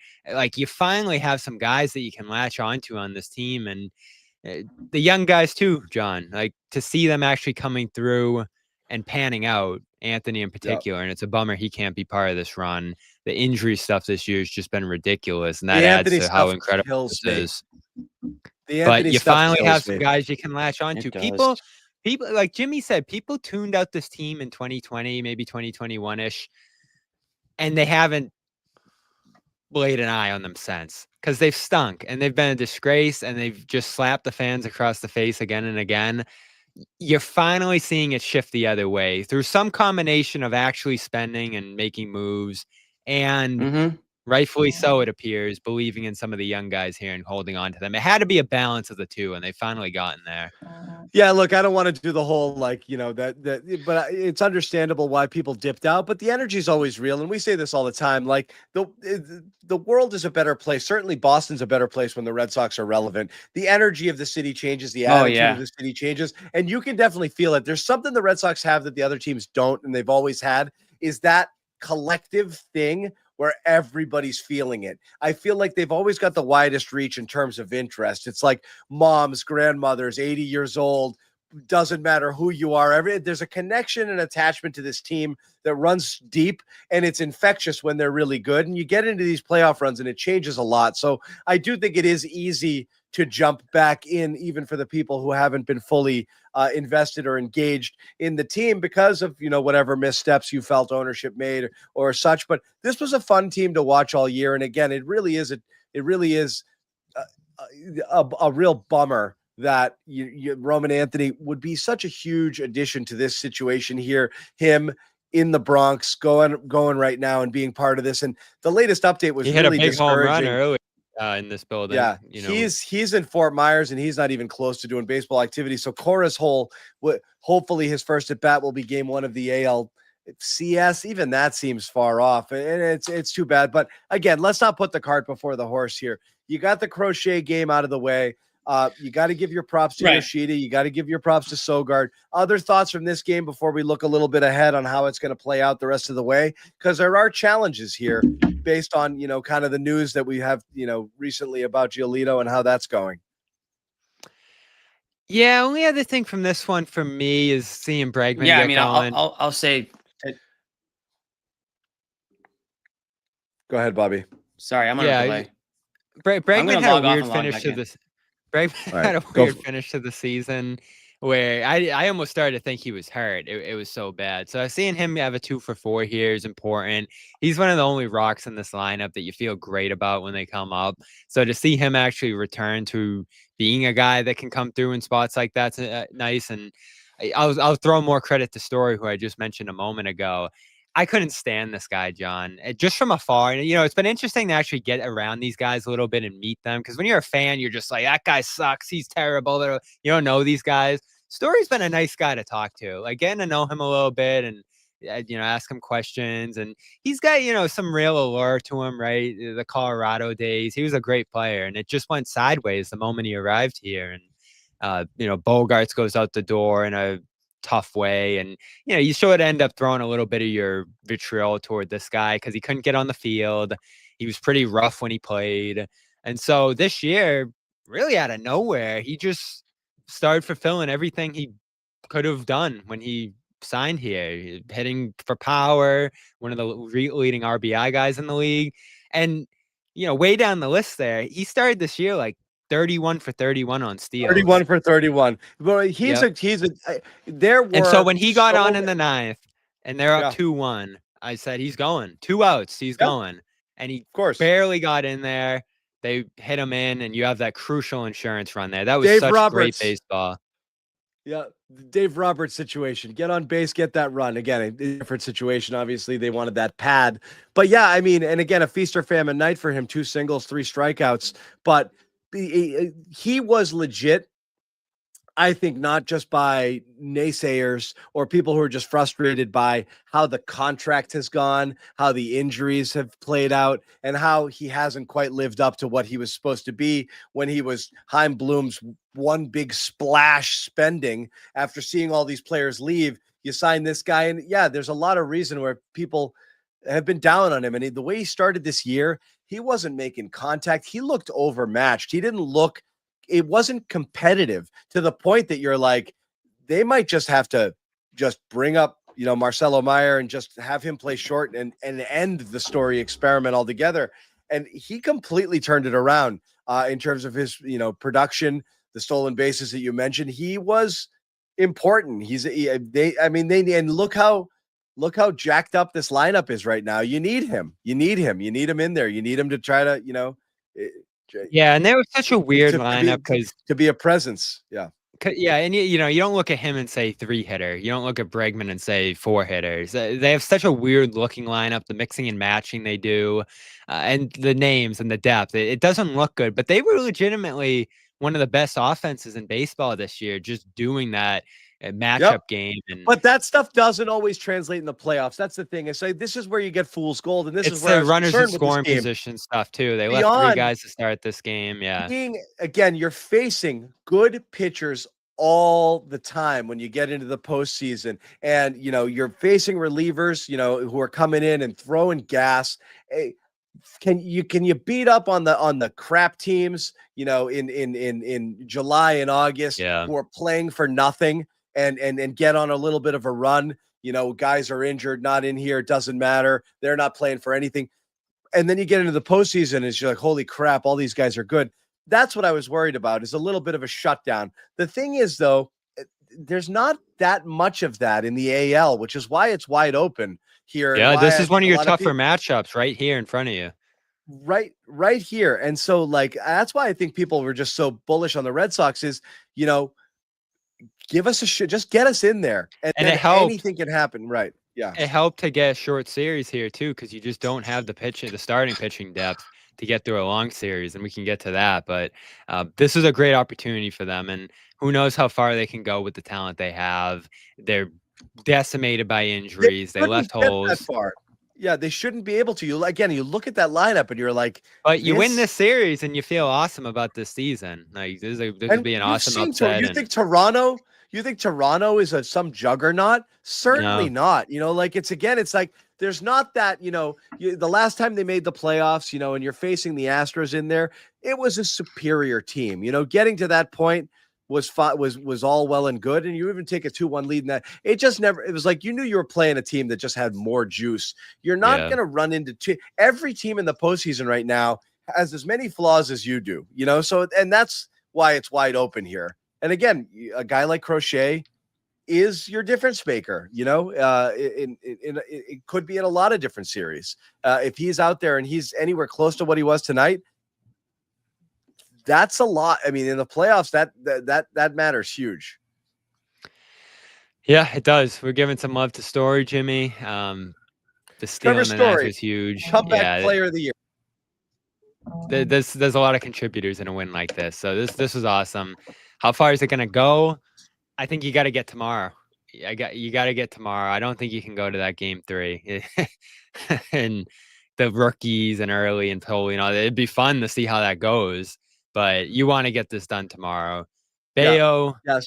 You finally have some guys that you can latch onto on this team, and the young guys too, John, to see them actually coming through and panning out, Anthony in particular. And it's a bummer he can't be part of this run. The injury stuff this year has just been ridiculous, and that adds to how incredible this is. But you finally have some guys you can latch onto. People, like Jimmy said, people tuned out this team in 2020, maybe 2021-ish, and they haven't laid an eye on them since, because they've stunk and they've been a disgrace and they've just slapped the fans across the face again and again. You're finally seeing it shift the other way through some combination of actually spending and making moves and rightfully so, it appears, believing in some of the young guys here and holding on to them. It had to be a balance of the two, and they finally gotten there. Yeah, look, I don't want to do the whole but it's understandable why people dipped out, but the energy is always real. And we say this all the time, like the world is a better place. Certainly Boston's a better place when the Red Sox are relevant. The energy of the city changes, the attitude of the city changes, and you can definitely feel it. There's something the Red Sox have that the other teams don't, and they've always had, is that collective thing where everybody's feeling it. I feel like they've always got the widest reach in terms of interest. It's like moms, grandmothers, 80 years old, doesn't matter who you are. There's a connection and attachment to this team that runs deep, and it's infectious when they're really good. And you get into these playoff runs and it changes a lot. So I do think it is easy to jump back in, even for the people who haven't been fully invested or engaged in the team because of, whatever missteps you felt ownership made or such. But this was a fun team to watch all year. And again, it really is a real bummer that Roman Anthony would be such a huge addition to this situation here. Him in the Bronx going right now and being part of this. And the latest update was he really hit a big home run discouraging. early in this building. Yeah, he's in Fort Myers and he's not even close to doing baseball activity. So Cora's hopefully his first at bat will be game 1 of the ALCS. Even that seems far off, and it's too bad. But again, let's not put the cart before the horse here. You got the Crochet game out of the way. You got to give your props to Yoshida. You got to give your props to Sogard. Other thoughts from this game before we look a little bit ahead on how it's going to play out the rest of the way? Because there are challenges here based on, kind of the news that we have, recently about Giolito and how that's going. Yeah, only other thing from this one for me is seeing Bregman Yeah, get I mean, going. I'll say. Go ahead, Bobby. Sorry, I'm on a delay. Bregman had a weird finish to this. Bregman had a weird finish to the season where I almost started to think he was hurt. It was so bad. So seeing him have a 2-for-4 here is important. He's one of the only rocks in this lineup that you feel great about when they come up. So to see him actually return to being a guy that can come through in spots like that's nice. And I'll throw more credit to Story, who I just mentioned a moment ago. I couldn't stand this guy, John, just from afar. And, it's been interesting to actually get around these guys a little bit and meet them. Because when you're a fan, you're just like, that guy sucks. He's terrible. You don't know these guys. Story's been a nice guy to talk to. Like, getting to know him a little bit and, ask him questions. And he's got, some real allure to him, right? The Colorado days. He was a great player. And it just went sideways the moment he arrived here. And, Bogarts goes out the door in a tough way, and you sort of end up throwing a little bit of your vitriol toward this guy because he couldn't get on the field. He was pretty rough when he played, and so this year, really out of nowhere, he just started fulfilling everything he could have done when he signed here, hitting for power, one of the leading RBI guys in the league. And way down the list there, he started this year like 31 for 31 on steals. 31 for 31. Well, and so when he got on in the 9th and they're up 2-1, I said, he's going. 2 outs, he's going. And he barely got in there. They hit him in, and you have that crucial insurance run there. That was great baseball. Yeah, Dave Roberts situation. Get on base, get that run. Again, a different situation. Obviously, they wanted that pad. But yeah, I mean, and again, a feast or famine night for him. 2 singles, 3 strikeouts. But he was legit, I think, not just by naysayers or people who are just frustrated by how the contract has gone, how the injuries have played out, and how he hasn't quite lived up to what he was supposed to be when he was Chaim Bloom's one big splash spending. After seeing all these players leave, you sign this guy. And yeah, there's a lot of reason where people have been down on him. And the way he started this year, he wasn't making contact. He looked overmatched. It wasn't competitive to the point that you're like, they might just have to just bring up, Marcelo Meyer and just have him play short and end the Story experiment altogether. And he completely turned it around in terms of his, production, the stolen bases that you mentioned. He was important. And look how look how jacked up this lineup is right now. You need him. You need him. You need him in there. You need him to try to, Yeah, and they were such a weird lineup because to be a presence. Yeah. Yeah, and you don't look at him and say 3-hitter. You don't look at Bregman and say 4-hitters. They have such a weird looking lineup. The mixing and matching they do, and the names and the depth. It doesn't look good, but they were legitimately one of the best offenses in baseball this year. Just doing that matchup game, but that stuff doesn't always translate in the playoffs. That's the thing. It's like this is where you get fool's gold, and this is where the runners in scoring position stuff too. They left 3 guys to start this game. Yeah, again, you're facing good pitchers all the time when you get into the postseason, and you're facing relievers, who are coming in and throwing gas. Hey, can you beat up on the crap teams, in July and August, who are playing for nothing? And get on a little bit of a run. Guys are injured, not in here. It doesn't matter. They're not playing for anything. And then you get into the postseason and you're like, holy crap, all these guys are good. That's what I was worried about, is a little bit of a shutdown. The thing is, though, there's not that much of that in the AL, which is why it's wide open here. Yeah, this is one of your tougher matchups right here in front of you. Right here. And so, that's why I think people were just so bullish on the Red Sox is, give us a shit, just get us in there, and then it helped. Anything can happen, right? Yeah, it helped to get a short series here too, because you just don't have the starting pitching depth to get through a long series, and we can get to that. But this is a great opportunity for them, and who knows how far they can go with the talent they have. They're decimated by injuries. They left holes. That far. Yeah, they shouldn't be able to. You look at that lineup and you're like, but you win this series and you feel awesome about this season. Like this would be an awesome upset. You think Toronto? You think Toronto is some juggernaut? Certainly not. It's like there's not that. The last time they made the playoffs, and you're facing the Astros in there, it was a superior team. Getting to that point was all well and good, and you even take a 2-1 lead in that. It just never. It was like you knew you were playing a team that just had more juice. You're not going to run into every team in the postseason right now has as many flaws as you do. So and that's why it's wide open here. And again, a guy like Crochet is your difference maker. It could be in a lot of different series. If he's out there and he's anywhere close to what he was tonight, that's a lot. I mean, in the playoffs, that matters huge. Yeah, it does. We're giving some love to Story, Jimmy. The steal in the ninth was huge. Comeback player of the year. There's a lot of contributors in a win like this. So this was awesome. How far is it going to go? I think you got to get tomorrow. You got to get tomorrow. I don't think you can go to that game 3 and the rookies and early and Poli and all that. It'd be fun to see how that goes, but you want to get this done tomorrow. Bayo. Yes.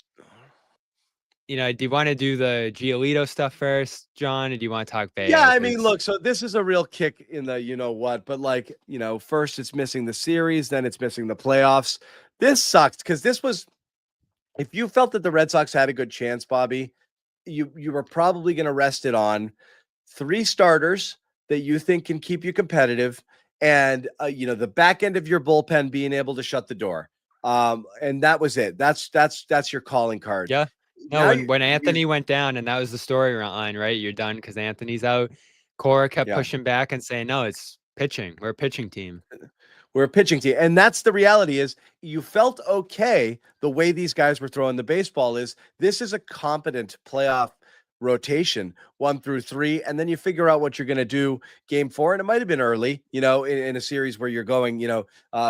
Do you want to do the Giolito stuff first, John, or do you want to talk Bayo? Yeah, I mean, look, so this is a real kick in the but first it's missing the series, then it's missing the playoffs. This sucks because this was, if you felt that the Red Sox had a good chance, Bobby, you were probably going to rest it on 3 starters that you think can keep you competitive, and the back end of your bullpen being able to shut the door. And that was it. That's your calling card. Yeah. No, when Anthony went down, and that was the storyline, right? You're done because Anthony's out. Cora kept pushing back and saying, no, it's pitching. We're a pitching team. We're a pitching team. And that's the reality is you felt okay the way these guys were throwing the baseball is this is a competent playoff rotation 1 through 3. And then you figure out what you're going to do game 4. And it might've been early, in a series where you're going,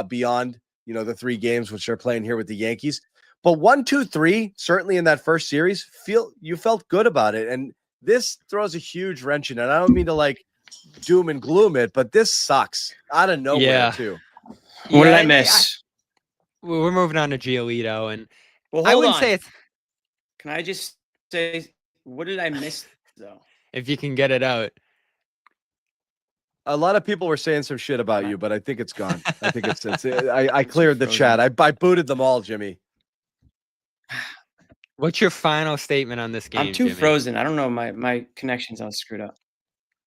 beyond, the 3 games, which they're playing here with the Yankees. But 1, 2, 3, certainly in that first series, you felt good about it. And this throws a huge wrench in it. I don't mean to doom and gloom it, but this sucks out of nowhere too. What did I miss? We're moving on to Giolito, and I wouldn't say it's. Can I just say what did I miss though? If you can get it out. A lot of people were saying some shit about you, but I think it's gone. I think it's I cleared the chat. I booted them all, Jimmy. What's your final statement on this game? I'm too Jimmy? frozen. I don't know. My connection's all screwed up.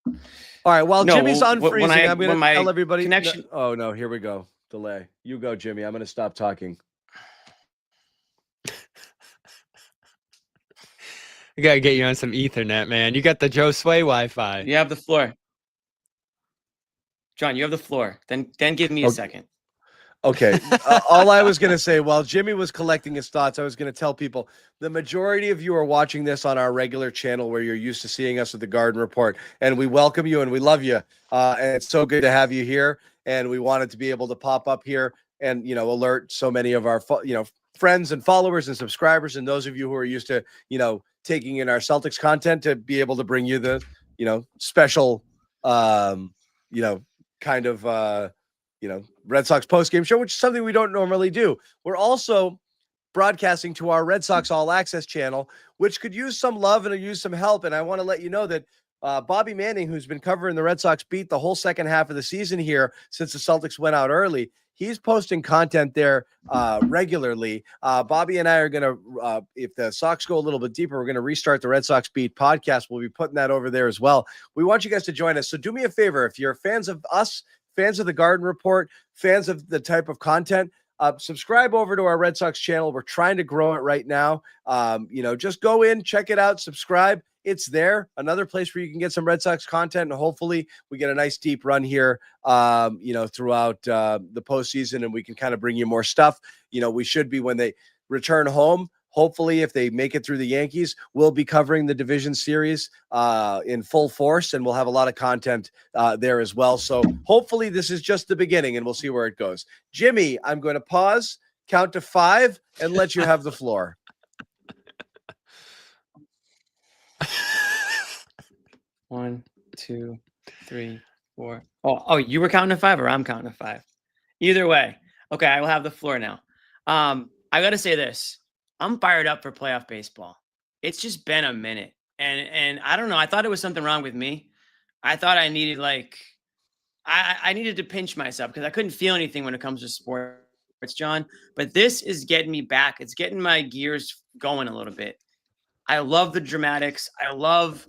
All right. While Jimmy's unfreezing, I'm going to tell everybody. Connection. Oh no! Here we go. Delay. You go, Jimmy. I'm going to stop talking. We gotta get you on some Ethernet, man. You got the Joe Sway Wi-Fi. You have the floor. John, you have the floor. Then give me a second. Okay. All I was going to say, while Jimmy was collecting his thoughts, I was going to tell people the majority of you are watching this on our regular channel where you're used to seeing us with the Garden Report. And we welcome you and we love you. And it's so good to have you here. And we wanted to be able to pop up here and, alert so many of our, friends and followers and subscribers. And those of you who are used to, taking in our Celtics content to be able to bring you the, special, kind of, Red Sox postgame show, which is something we don't normally do. We're also broadcasting to our Red Sox All Access channel, which could use some love and use some help. And I want to let you know that Bobby Manning, who's been covering the Red Sox beat the whole second half of the season here since the Celtics went out early, he's posting content there regularly. Bobby and I are going to, if the Sox go a little bit deeper, we're going to restart the Red Sox Beat podcast. We'll be putting that over there as well. We want you guys to join us. So do me a favor. If you're fans of us, fans of the Garden Report, fans of the type of content, subscribe over to our Red Sox channel. We're trying to grow it right now. Just go in, check it out, subscribe. It's there. Another place where you can get some Red Sox content, and hopefully we get a nice deep run here, throughout the postseason, and we can kind of bring you more stuff. We should be, when they return home, hopefully, if they make it through the Yankees, we'll be covering the division series in full force, and we'll have a lot of content there as well. So hopefully this is just the beginning, and we'll see where it goes. Jimmy, I'm going to pause, count to 5, and let you have the floor. 1, 2, 3, 4. Oh, you were counting to 5 or I'm counting to 5? Either way. Okay, I will have the floor now. I got to say this. I'm fired up for playoff baseball. It's just been a minute. And I don't know. I thought it was something wrong with me. I thought I needed I needed to pinch myself because I couldn't feel anything when it comes to sports, John. But this is getting me back. It's getting my gears going a little bit. I love the dramatics. I love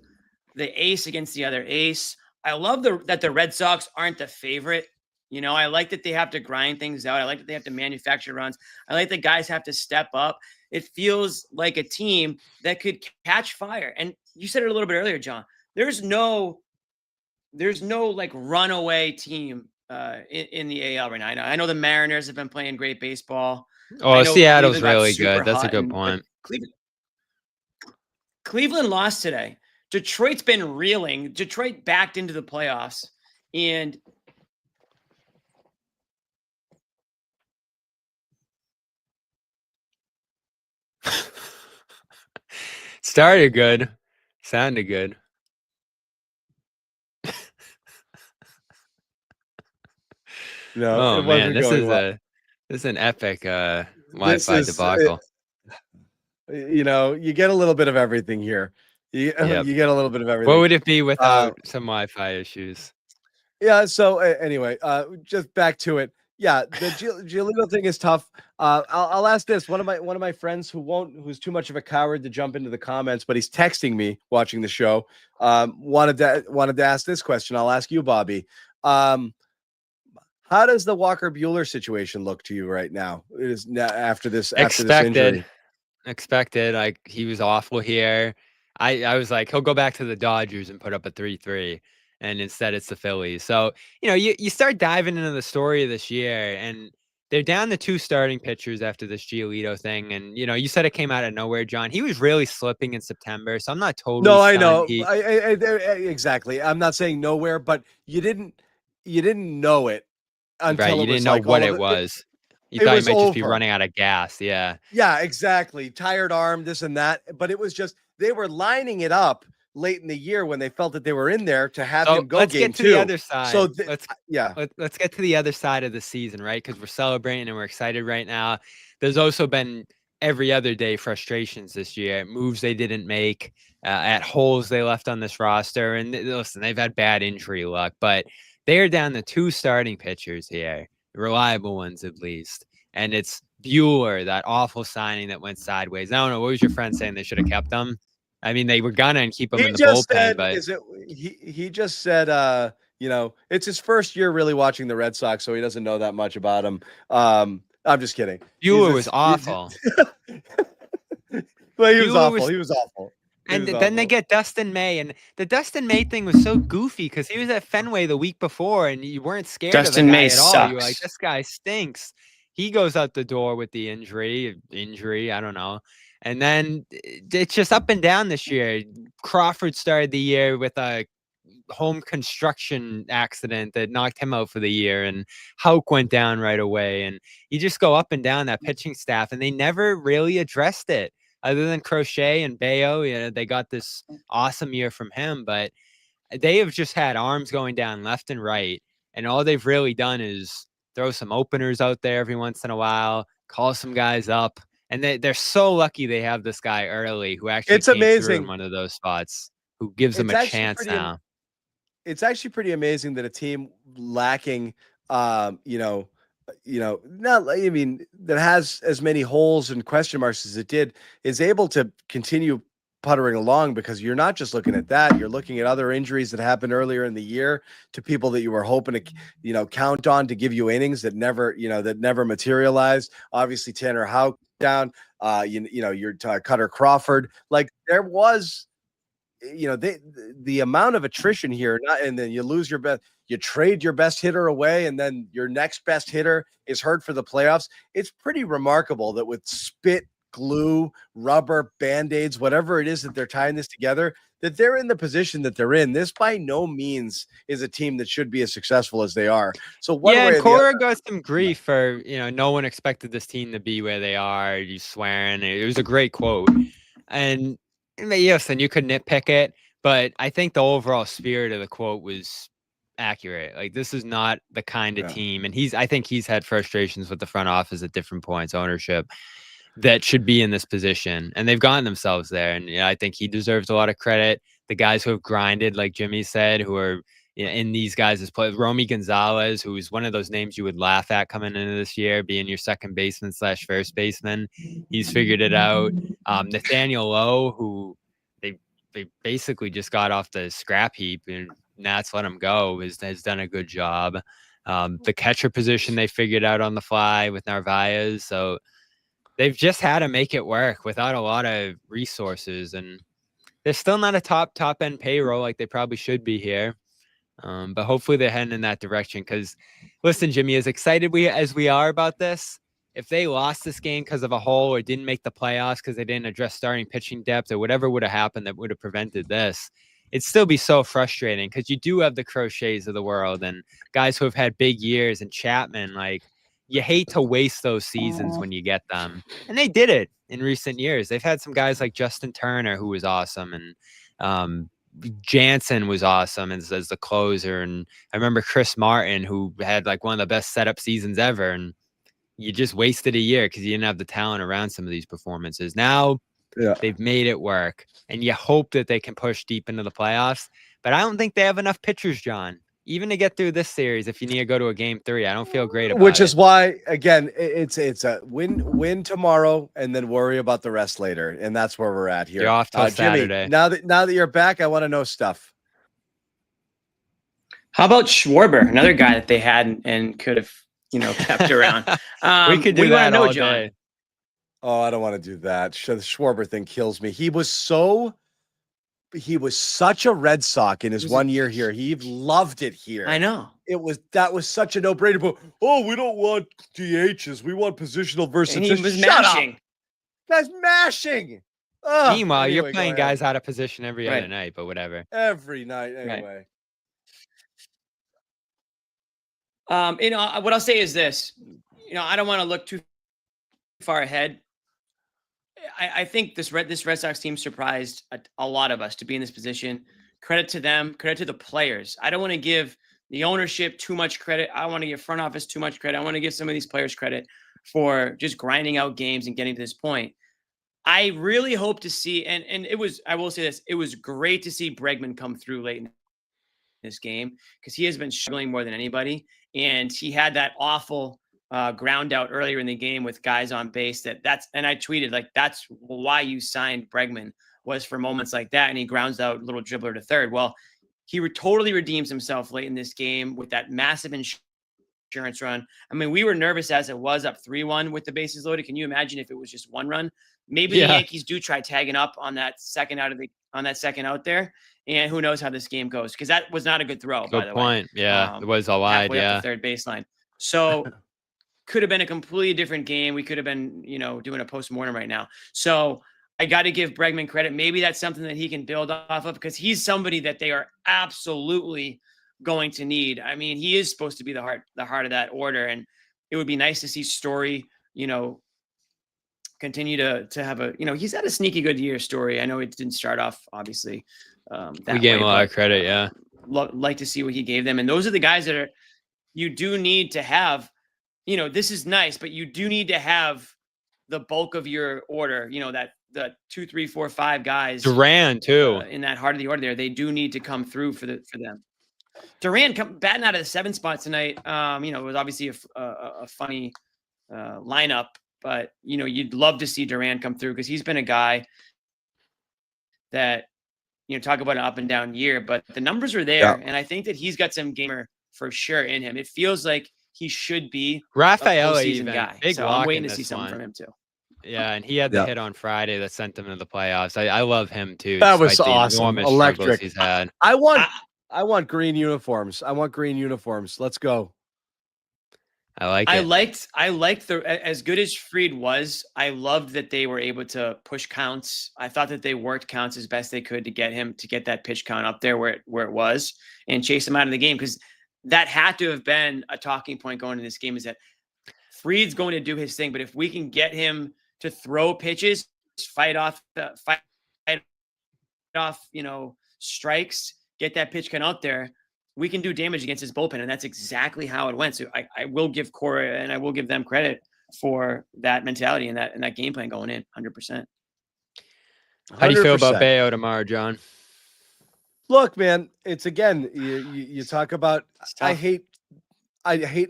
the ace against the other ace. I love that the Red Sox aren't the favorite. I like that they have to grind things out. I like that they have to manufacture runs. I like that guys have to step up. It feels like a team that could catch fire. And you said it a little bit earlier, John. There's no runaway team in the AL right now. I know the Mariners have been playing great baseball. Oh, Seattle's really good. That's a good point. Cleveland lost today. Detroit's been reeling. Detroit backed into the playoffs, and started good, sounded good. No, oh man, this is an epic Wi-Fi debacle. You get a little bit of everything here. You get a little bit of everything. What would it be without some Wi-Fi issues? Yeah. So anyway, just back to it. Yeah, the Giolito thing is tough. I'll ask this. One of my friends who's too much of a coward to jump into the comments, but he's texting me watching the show. Wanted to ask this question. I'll ask you, Bobby. How does the Walker Buehler situation look to you right now? It is after this injury. Expected. Like, he was awful here. I was like, he'll go back to the Dodgers and put up a 3-3, and instead it's the Phillies. So, you start diving into the story of this year, and they're down to 2 starting pitchers after this Giolito thing. And, you said it came out of nowhere, John. He was really slipping in September, so I'm not totally No, I know. stunned. Exactly. I'm not saying nowhere, but you didn't know it until right. You didn't know what it was. You thought he might just be running out of gas. Yeah. Yeah, exactly. Tired arm, this and that. But it was just, they were lining it up late in the year when they felt that they were in there to have him go let's game get to 2. the other side. So let's get to the other side of the season, right? Because we're celebrating and we're excited right now. There's also been every other day frustrations this year, moves they didn't make, at holes they left on this roster. And listen, they've had bad injury luck, but they are down to 2 starting pitchers here, reliable ones at least. And it's Buehler, that awful signing that went sideways. I don't know. What was your friend saying? They should have kept him? I mean, they were gonna keep him in the bullpen, but he just said, it's his first year really watching the Red Sox, so he doesn't know that much about them. I'm just kidding. Buehler was awful. Well, he was awful. He was awful. And then they get Dustin May, and the Dustin May thing was so goofy because he was at Fenway the week before, and you weren't scared of the guy at all. You were like, this guy stinks. He goes out the door with the injury, I don't know. And then it's just up and down this year. Crawford started the year with a home construction accident that knocked him out for the year, and Houck went down right away. And you just go up and down that pitching staff, and they never really addressed it. Other than Crochet and Bayo, they got this awesome year from him, but they have just had arms going down left and right. And all they've really done is throw some openers out there every once in a while, call some guys up. And they're so lucky they have this guy early who actually came through in one of those spots, who gives them a chance now. It's actually pretty amazing that a team lacking, that has as many holes and question marks as it did, is able to continue puttering along, because you're not just looking at that, you're looking at other injuries that happened earlier in the year to people that you were hoping to, count on to give you innings that never materialized. Obviously, Tanner Houck down, your Cutter Crawford, like there was, the amount of attrition here, and then you lose you trade your best hitter away, and then your next best hitter is hurt for the playoffs. It's pretty remarkable that with spit, glue, rubber, Band-Aids, whatever it is that they're tying this together, that they're in the position that they're in. This by no means is a team that should be as successful as they are. So Cora got some grief for, no one expected this team to be where they are. You swearing. It was a great quote. And yes, and you could nitpick it, but I think the overall spirit of the quote was accurate. Like, this is not the kind of team, and I think he's had frustrations with the front office at different points, ownership, that should be in this position, and they've gotten themselves there. And I think he deserves a lot of credit. The guys who have grinded, like Jimmy said, who are in these guys' play, Romy Gonzalez, who is one of those names you would laugh at coming into this year, being your second baseman / first baseman. He's figured it out. Nathaniel Lowe, who they basically just got off the scrap heap, and Nats let him go, has done a good job. The catcher position they figured out on the fly with Narvaez. So they've just had to make it work without a lot of resources, and they're still not a top end payroll like they probably should be here. But hopefully they're heading in that direction. Because listen, Jimmy, as excited as we are about this, if they lost this game because of a hole or didn't make the playoffs because they didn't address starting pitching depth or whatever would have happened that would have prevented this, it'd still be so frustrating, because you do have the Crochets of the world and guys who have had big years, and Chapman. Like, you hate to waste those seasons when you get them. And they did it in recent years. They've had some guys like Justin Turner, who was awesome, and Jansen was awesome as the closer. And I remember Chris Martin, who had like one of the best setup seasons ever. And you just wasted a year because you didn't have the talent around some of these performances. Now they've made it work, and you hope that they can push deep into the playoffs. But I don't think they have enough pitchers, John, even to get through this series. If you need to go to a game 3, I don't feel great about it. Which is why, again, it's a win tomorrow and then worry about the rest later. And that's where we're at here. You're off till Jimmy, Saturday. now that you're back, I want to know stuff. How about Schwarber, another guy that they had and could have, kept around? We could do that all day. Oh, I don't want to do that. The Schwarber thing kills me. He was such a Red Sox in his 1 year here. He loved it here. I know. That was such a no-brainer. But we don't want DHs. We want positional versatility. And he was mashing. Guy's mashing. Meanwhile, you're playing guys out of position every other night, but whatever. Every night, anyway. What I'll say is this. I don't want to look too far ahead. I think this Red Sox team surprised a lot of us to be in this position. Credit to them, credit to the players. I don't want to give the ownership too much credit. I want to give front office too much credit. I want to give some of these players credit for just grinding out games and getting to this point. I really hope to see, and I will say this, it was great to see Bregman come through late in this game, because he has been struggling more than anybody. And he had that awful ground out earlier in the game with guys on base. And I tweeted, like, that's why you signed Bregman, was for moments like that. And he grounds out little dribbler to third. Well, he totally redeems himself late in this game with that massive insurance run. I mean, we were nervous as it was up 3-1 with the bases loaded. Can you imagine if it was just one run? Maybe the Yankees do try tagging up on that second out there. And who knows how this game goes, because that was not a good throw, by the way. Yeah, it was a wide, halfway up the third baseline. So could have been a completely different game. We could have been, doing a postmortem right now. So I got to give Bregman credit. Maybe that's something that he can build off of, because he's somebody that they are absolutely going to need. I mean, he is supposed to be the heart of that order, and it would be nice to see Story, continue to have a, he's had a sneaky good year, Story. I know it didn't start off obviously. We gave him a lot of credit, yeah. Like to see what he gave them, and those are the guys that you do need to have. This is nice, but you do need to have the bulk of your order. That the 2, 3, 4, 5 guys. Duran too in that heart of the order there. They do need to come through for them. Duran batting out of the 7th spot tonight. It was obviously a funny lineup, but you'd love to see Duran come through, because he's been a guy that. Talk about an up and down year, but the numbers are there. Yeah. And I think that he's got some gamer for sure in him. It feels like he should be Rafael, a season guy. Big so I'm waiting to see something from him too. Yeah. And he had the hit on Friday that sent him to the playoffs. I love him too. That was awesome. Electric. He's had. I want green uniforms. Let's go. I like it. I liked as good as Fried was. I loved that they were able to push counts. I thought that they worked counts as best they could to get that pitch count up there where it was, and chase him out of the game, because that had to have been a talking point going into this game, is that Fried's going to do his thing, but if we can get him to throw pitches, fight off, strikes, get that pitch count out there, we can do damage against his bullpen. And that's exactly how it went. So I will give Cora and I will give them credit for that mentality and that game plan going in 100%. How do you feel about Bayo tomorrow, John? Look, man, it's again, you talk about, I hate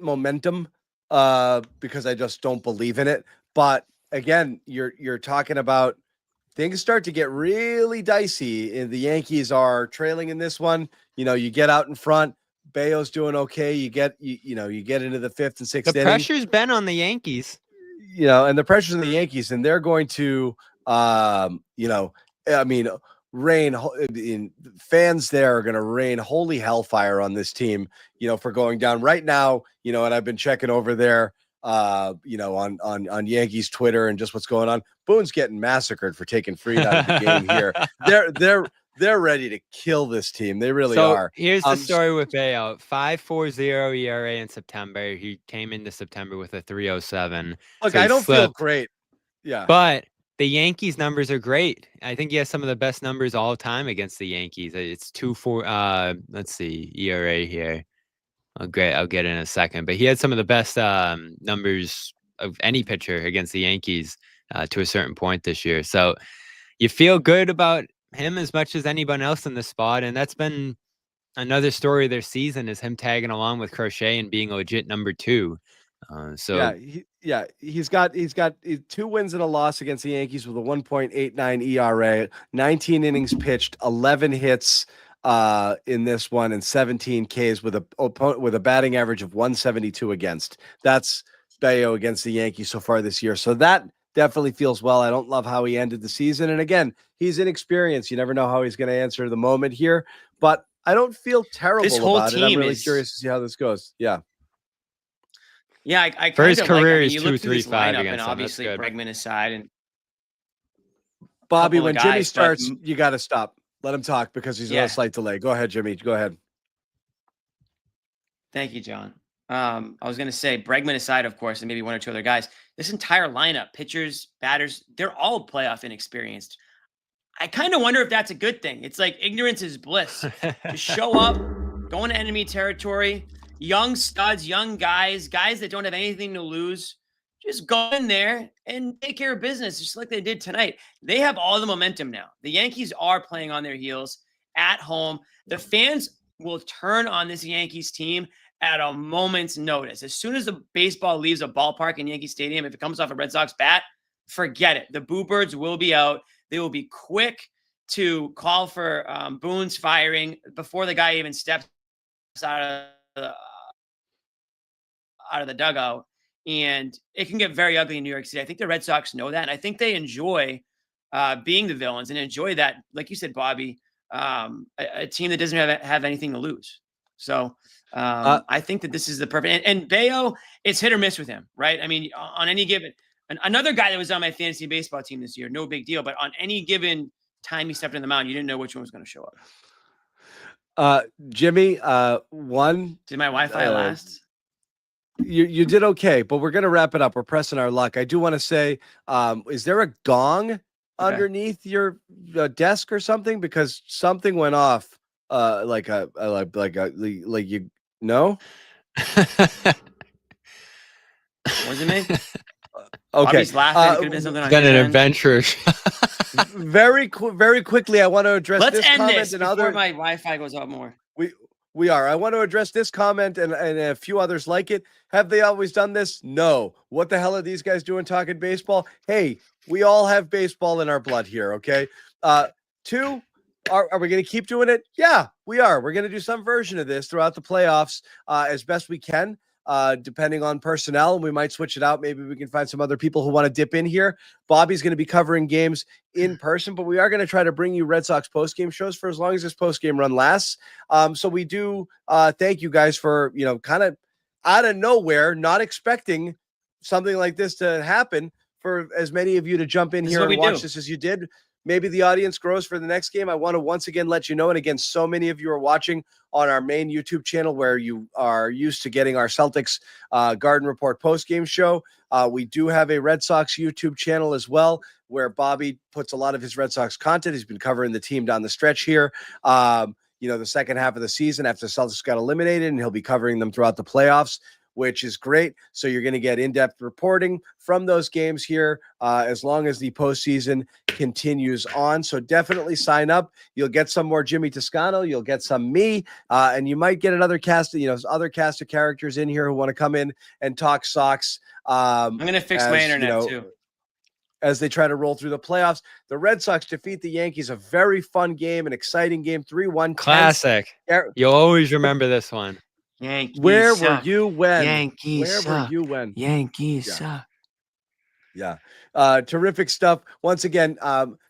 momentum because I just don't believe in it. But again, you're talking about things start to get really dicey, and the Yankees are trailing in this one. You get out in front. Bayo's doing okay. You get into the 5th and 6th inning. The pressure's been on the Yankees. And the pressure's on the Yankees, and they're going to, rain. Fans there are going to rain holy hellfire on this team, for going down right now. And I've been checking over there, on Yankees Twitter and just what's going on. Boone's getting massacred for taking Fried out of the game here. They're ready to kill this team. They really are. Here's the story with Bayo. 5.40 ERA in September. He came into September with a 3.07. Look, I don't feel great. Yeah. But the Yankees numbers are great. I think he has some of the best numbers all time against the Yankees. It's 2.4. Let's see, ERA here. I'll get it in a second. But he had some of the best numbers of any pitcher against the Yankees to a certain point this year. So you feel good about him as much as anyone else in the spot, and that's been another story of their season, is him tagging along with Crochet and being a legit number 2. He's got 2 wins and a loss against the Yankees with a 1.89 ERA, 19 innings pitched, 11 hits in this one, and 17 Ks with a batting average of 172 against. That's Bayo against the Yankees so far this year. So that definitely feels well. I don't love how he ended the season. And again, he's inexperienced. You never know how he's going to answer the moment here, but I don't feel terrible about it. I'm really curious to see how this goes. Yeah. Yeah. I for his career is 2.35 against and obviously Bregman aside. And Bobby, when Jimmy starts, you got to stop. Let him talk because he's on a slight delay. Go ahead, Jimmy. Go ahead. Thank you, John. I was going to say, Bregman aside, of course, and maybe 1 or 2 other guys, this entire lineup, pitchers, batters, they're all playoff inexperienced. I kind of wonder if that's a good thing. It's like ignorance is bliss. To show up, go into enemy territory, young studs, young guys that don't have anything to lose, just go in there and take care of business, just like they did tonight. They have all the momentum now. The Yankees are playing on their heels at home. The fans will turn on this Yankees team at a moment's notice. As soon as the baseball leaves a ballpark in Yankee Stadium, if it comes off a Red Sox bat, forget it. The Boo Birds will be out. They will be quick to call for Boone's firing before the guy even steps out out of the dugout, and it can get very ugly in New York City. I think the Red Sox know that, and I think they enjoy being the villains and enjoy that, like you said, Bobby, a team that doesn't have anything to lose. So I think that this is the perfect. And Bayo, it's hit or miss with him, right? I mean, on any given, another guy that was on my fantasy baseball team this year, no big deal, but on any given time he stepped in the mound, you didn't know which one was going to show up. Jimmy, one. Did my Wi-Fi last? You did okay, but we're going to wrap it up. We're pressing our luck. I do want to say, is there a gong underneath your desk or something? Because something went off. Like you know. Wasn't me. Okay. Bobby's laughing. It could have been something on Been his an end. adventure. Very quickly, I want to address Let's this end comment this and before other. my Wi-Fi goes up more. We are. I want to address this comment and a few others like it. Have they always done this? No. What the hell are these guys doing talking baseball? Hey, we all have baseball in our blood here, okay? Two, are we going to keep doing it? Yeah, we are. We're going to do some version of this throughout the playoffs as best we can, depending on personnel. And we might switch it out. Maybe we can find some other people who want to dip in here. Bobby's going to be covering games in person, but we are going to try to bring you Red Sox postgame shows for as long as this postgame run lasts. So we do thank you guys for, kind of out of nowhere, not expecting something like this to happen, for as many of you to jump in here and watch this as you did. Maybe the audience grows for the next game. I want to once again let you know, and again, so many of you are watching on our main YouTube channel where you are used to getting our Celtics Garden Report postgame show. We do have a Red Sox YouTube channel as well, where Bobby puts a lot of his Red Sox content. He's been covering the team down the stretch here. The second half of the season after the Celtics got eliminated, and he'll be covering them throughout the playoffs, which is great. So you're going to get in-depth reporting from those games here as long as the postseason continues on. So definitely sign up. You'll get some more Jimmy Toscano. You'll get some me, and you might get another cast, other cast of characters in here who want to come in and talk Sox. I'm going to fix my internet too. As they try to roll through the playoffs. The Red Sox defeat the Yankees. A very fun game, an exciting game, 3-1. Classic. You'll always remember this one. Yankees Where suck. were you when? Yankees Where suck. were you when? Yankees suck. Yeah. Terrific stuff. Once again,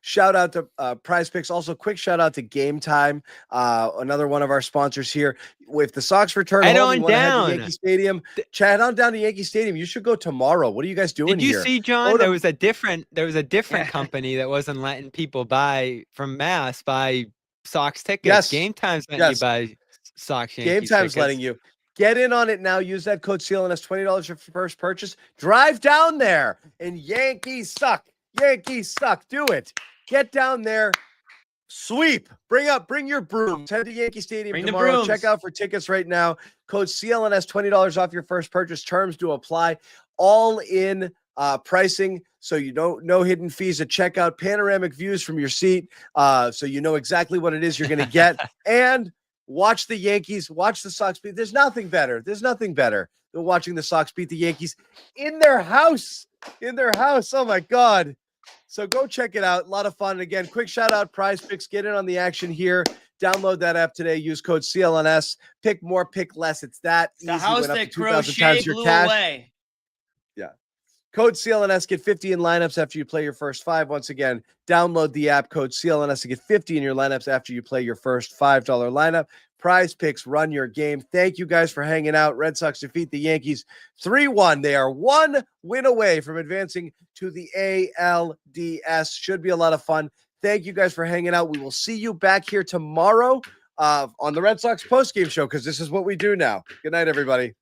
shout out to Prize Picks. Also, quick shout out to Game Time, another one of our sponsors here. If the Sox return home, you want to head to Yankee Stadium, head on down to Yankee Stadium. You should go tomorrow. What are you guys doing here? Did you see, John? There was a different company that wasn't letting people buy from Mass buy Sox tickets. Yes. Game Time's letting you buy Sox Yankees Game Time's tickets. letting you. Get in on it now. Use that code CLNS, $20 for first purchase. Drive down there, and Yankees suck. Yankees suck. Do it. Get down there. Sweep. Bring your brooms. Head to Yankee Stadium tomorrow. Check out for tickets right now. Code CLNS, $20 off your first purchase. Terms do apply. All in pricing, so you don't no hidden fees at checkout. Panoramic views from your seat, so you know exactly what it is you're going to get. And watch the Yankees, watch the Sox beat. There's nothing better than watching the Sox beat the Yankees in their house. Oh my God. So go check it out. A lot of fun. And again, quick shout out, Prize Picks. Get in on the action here. Download that app today. Use code CLNS. Pick more, pick less. It's that easy. The house that Crochet blew away. Yeah. Code CLNS, get 50 in lineups after you play your first 5. Once again, download the app, code CLNS, to get 50 in your lineups after you play your first $5 lineup. Prize Picks, run your game. Thank you guys for hanging out. Red Sox defeat the Yankees 3-1. They are 1 win away from advancing to the ALDS. Should be a lot of fun. Thank you guys for hanging out. We will see you back here tomorrow on the Red Sox postgame show, because this is what we do now. Good night, everybody.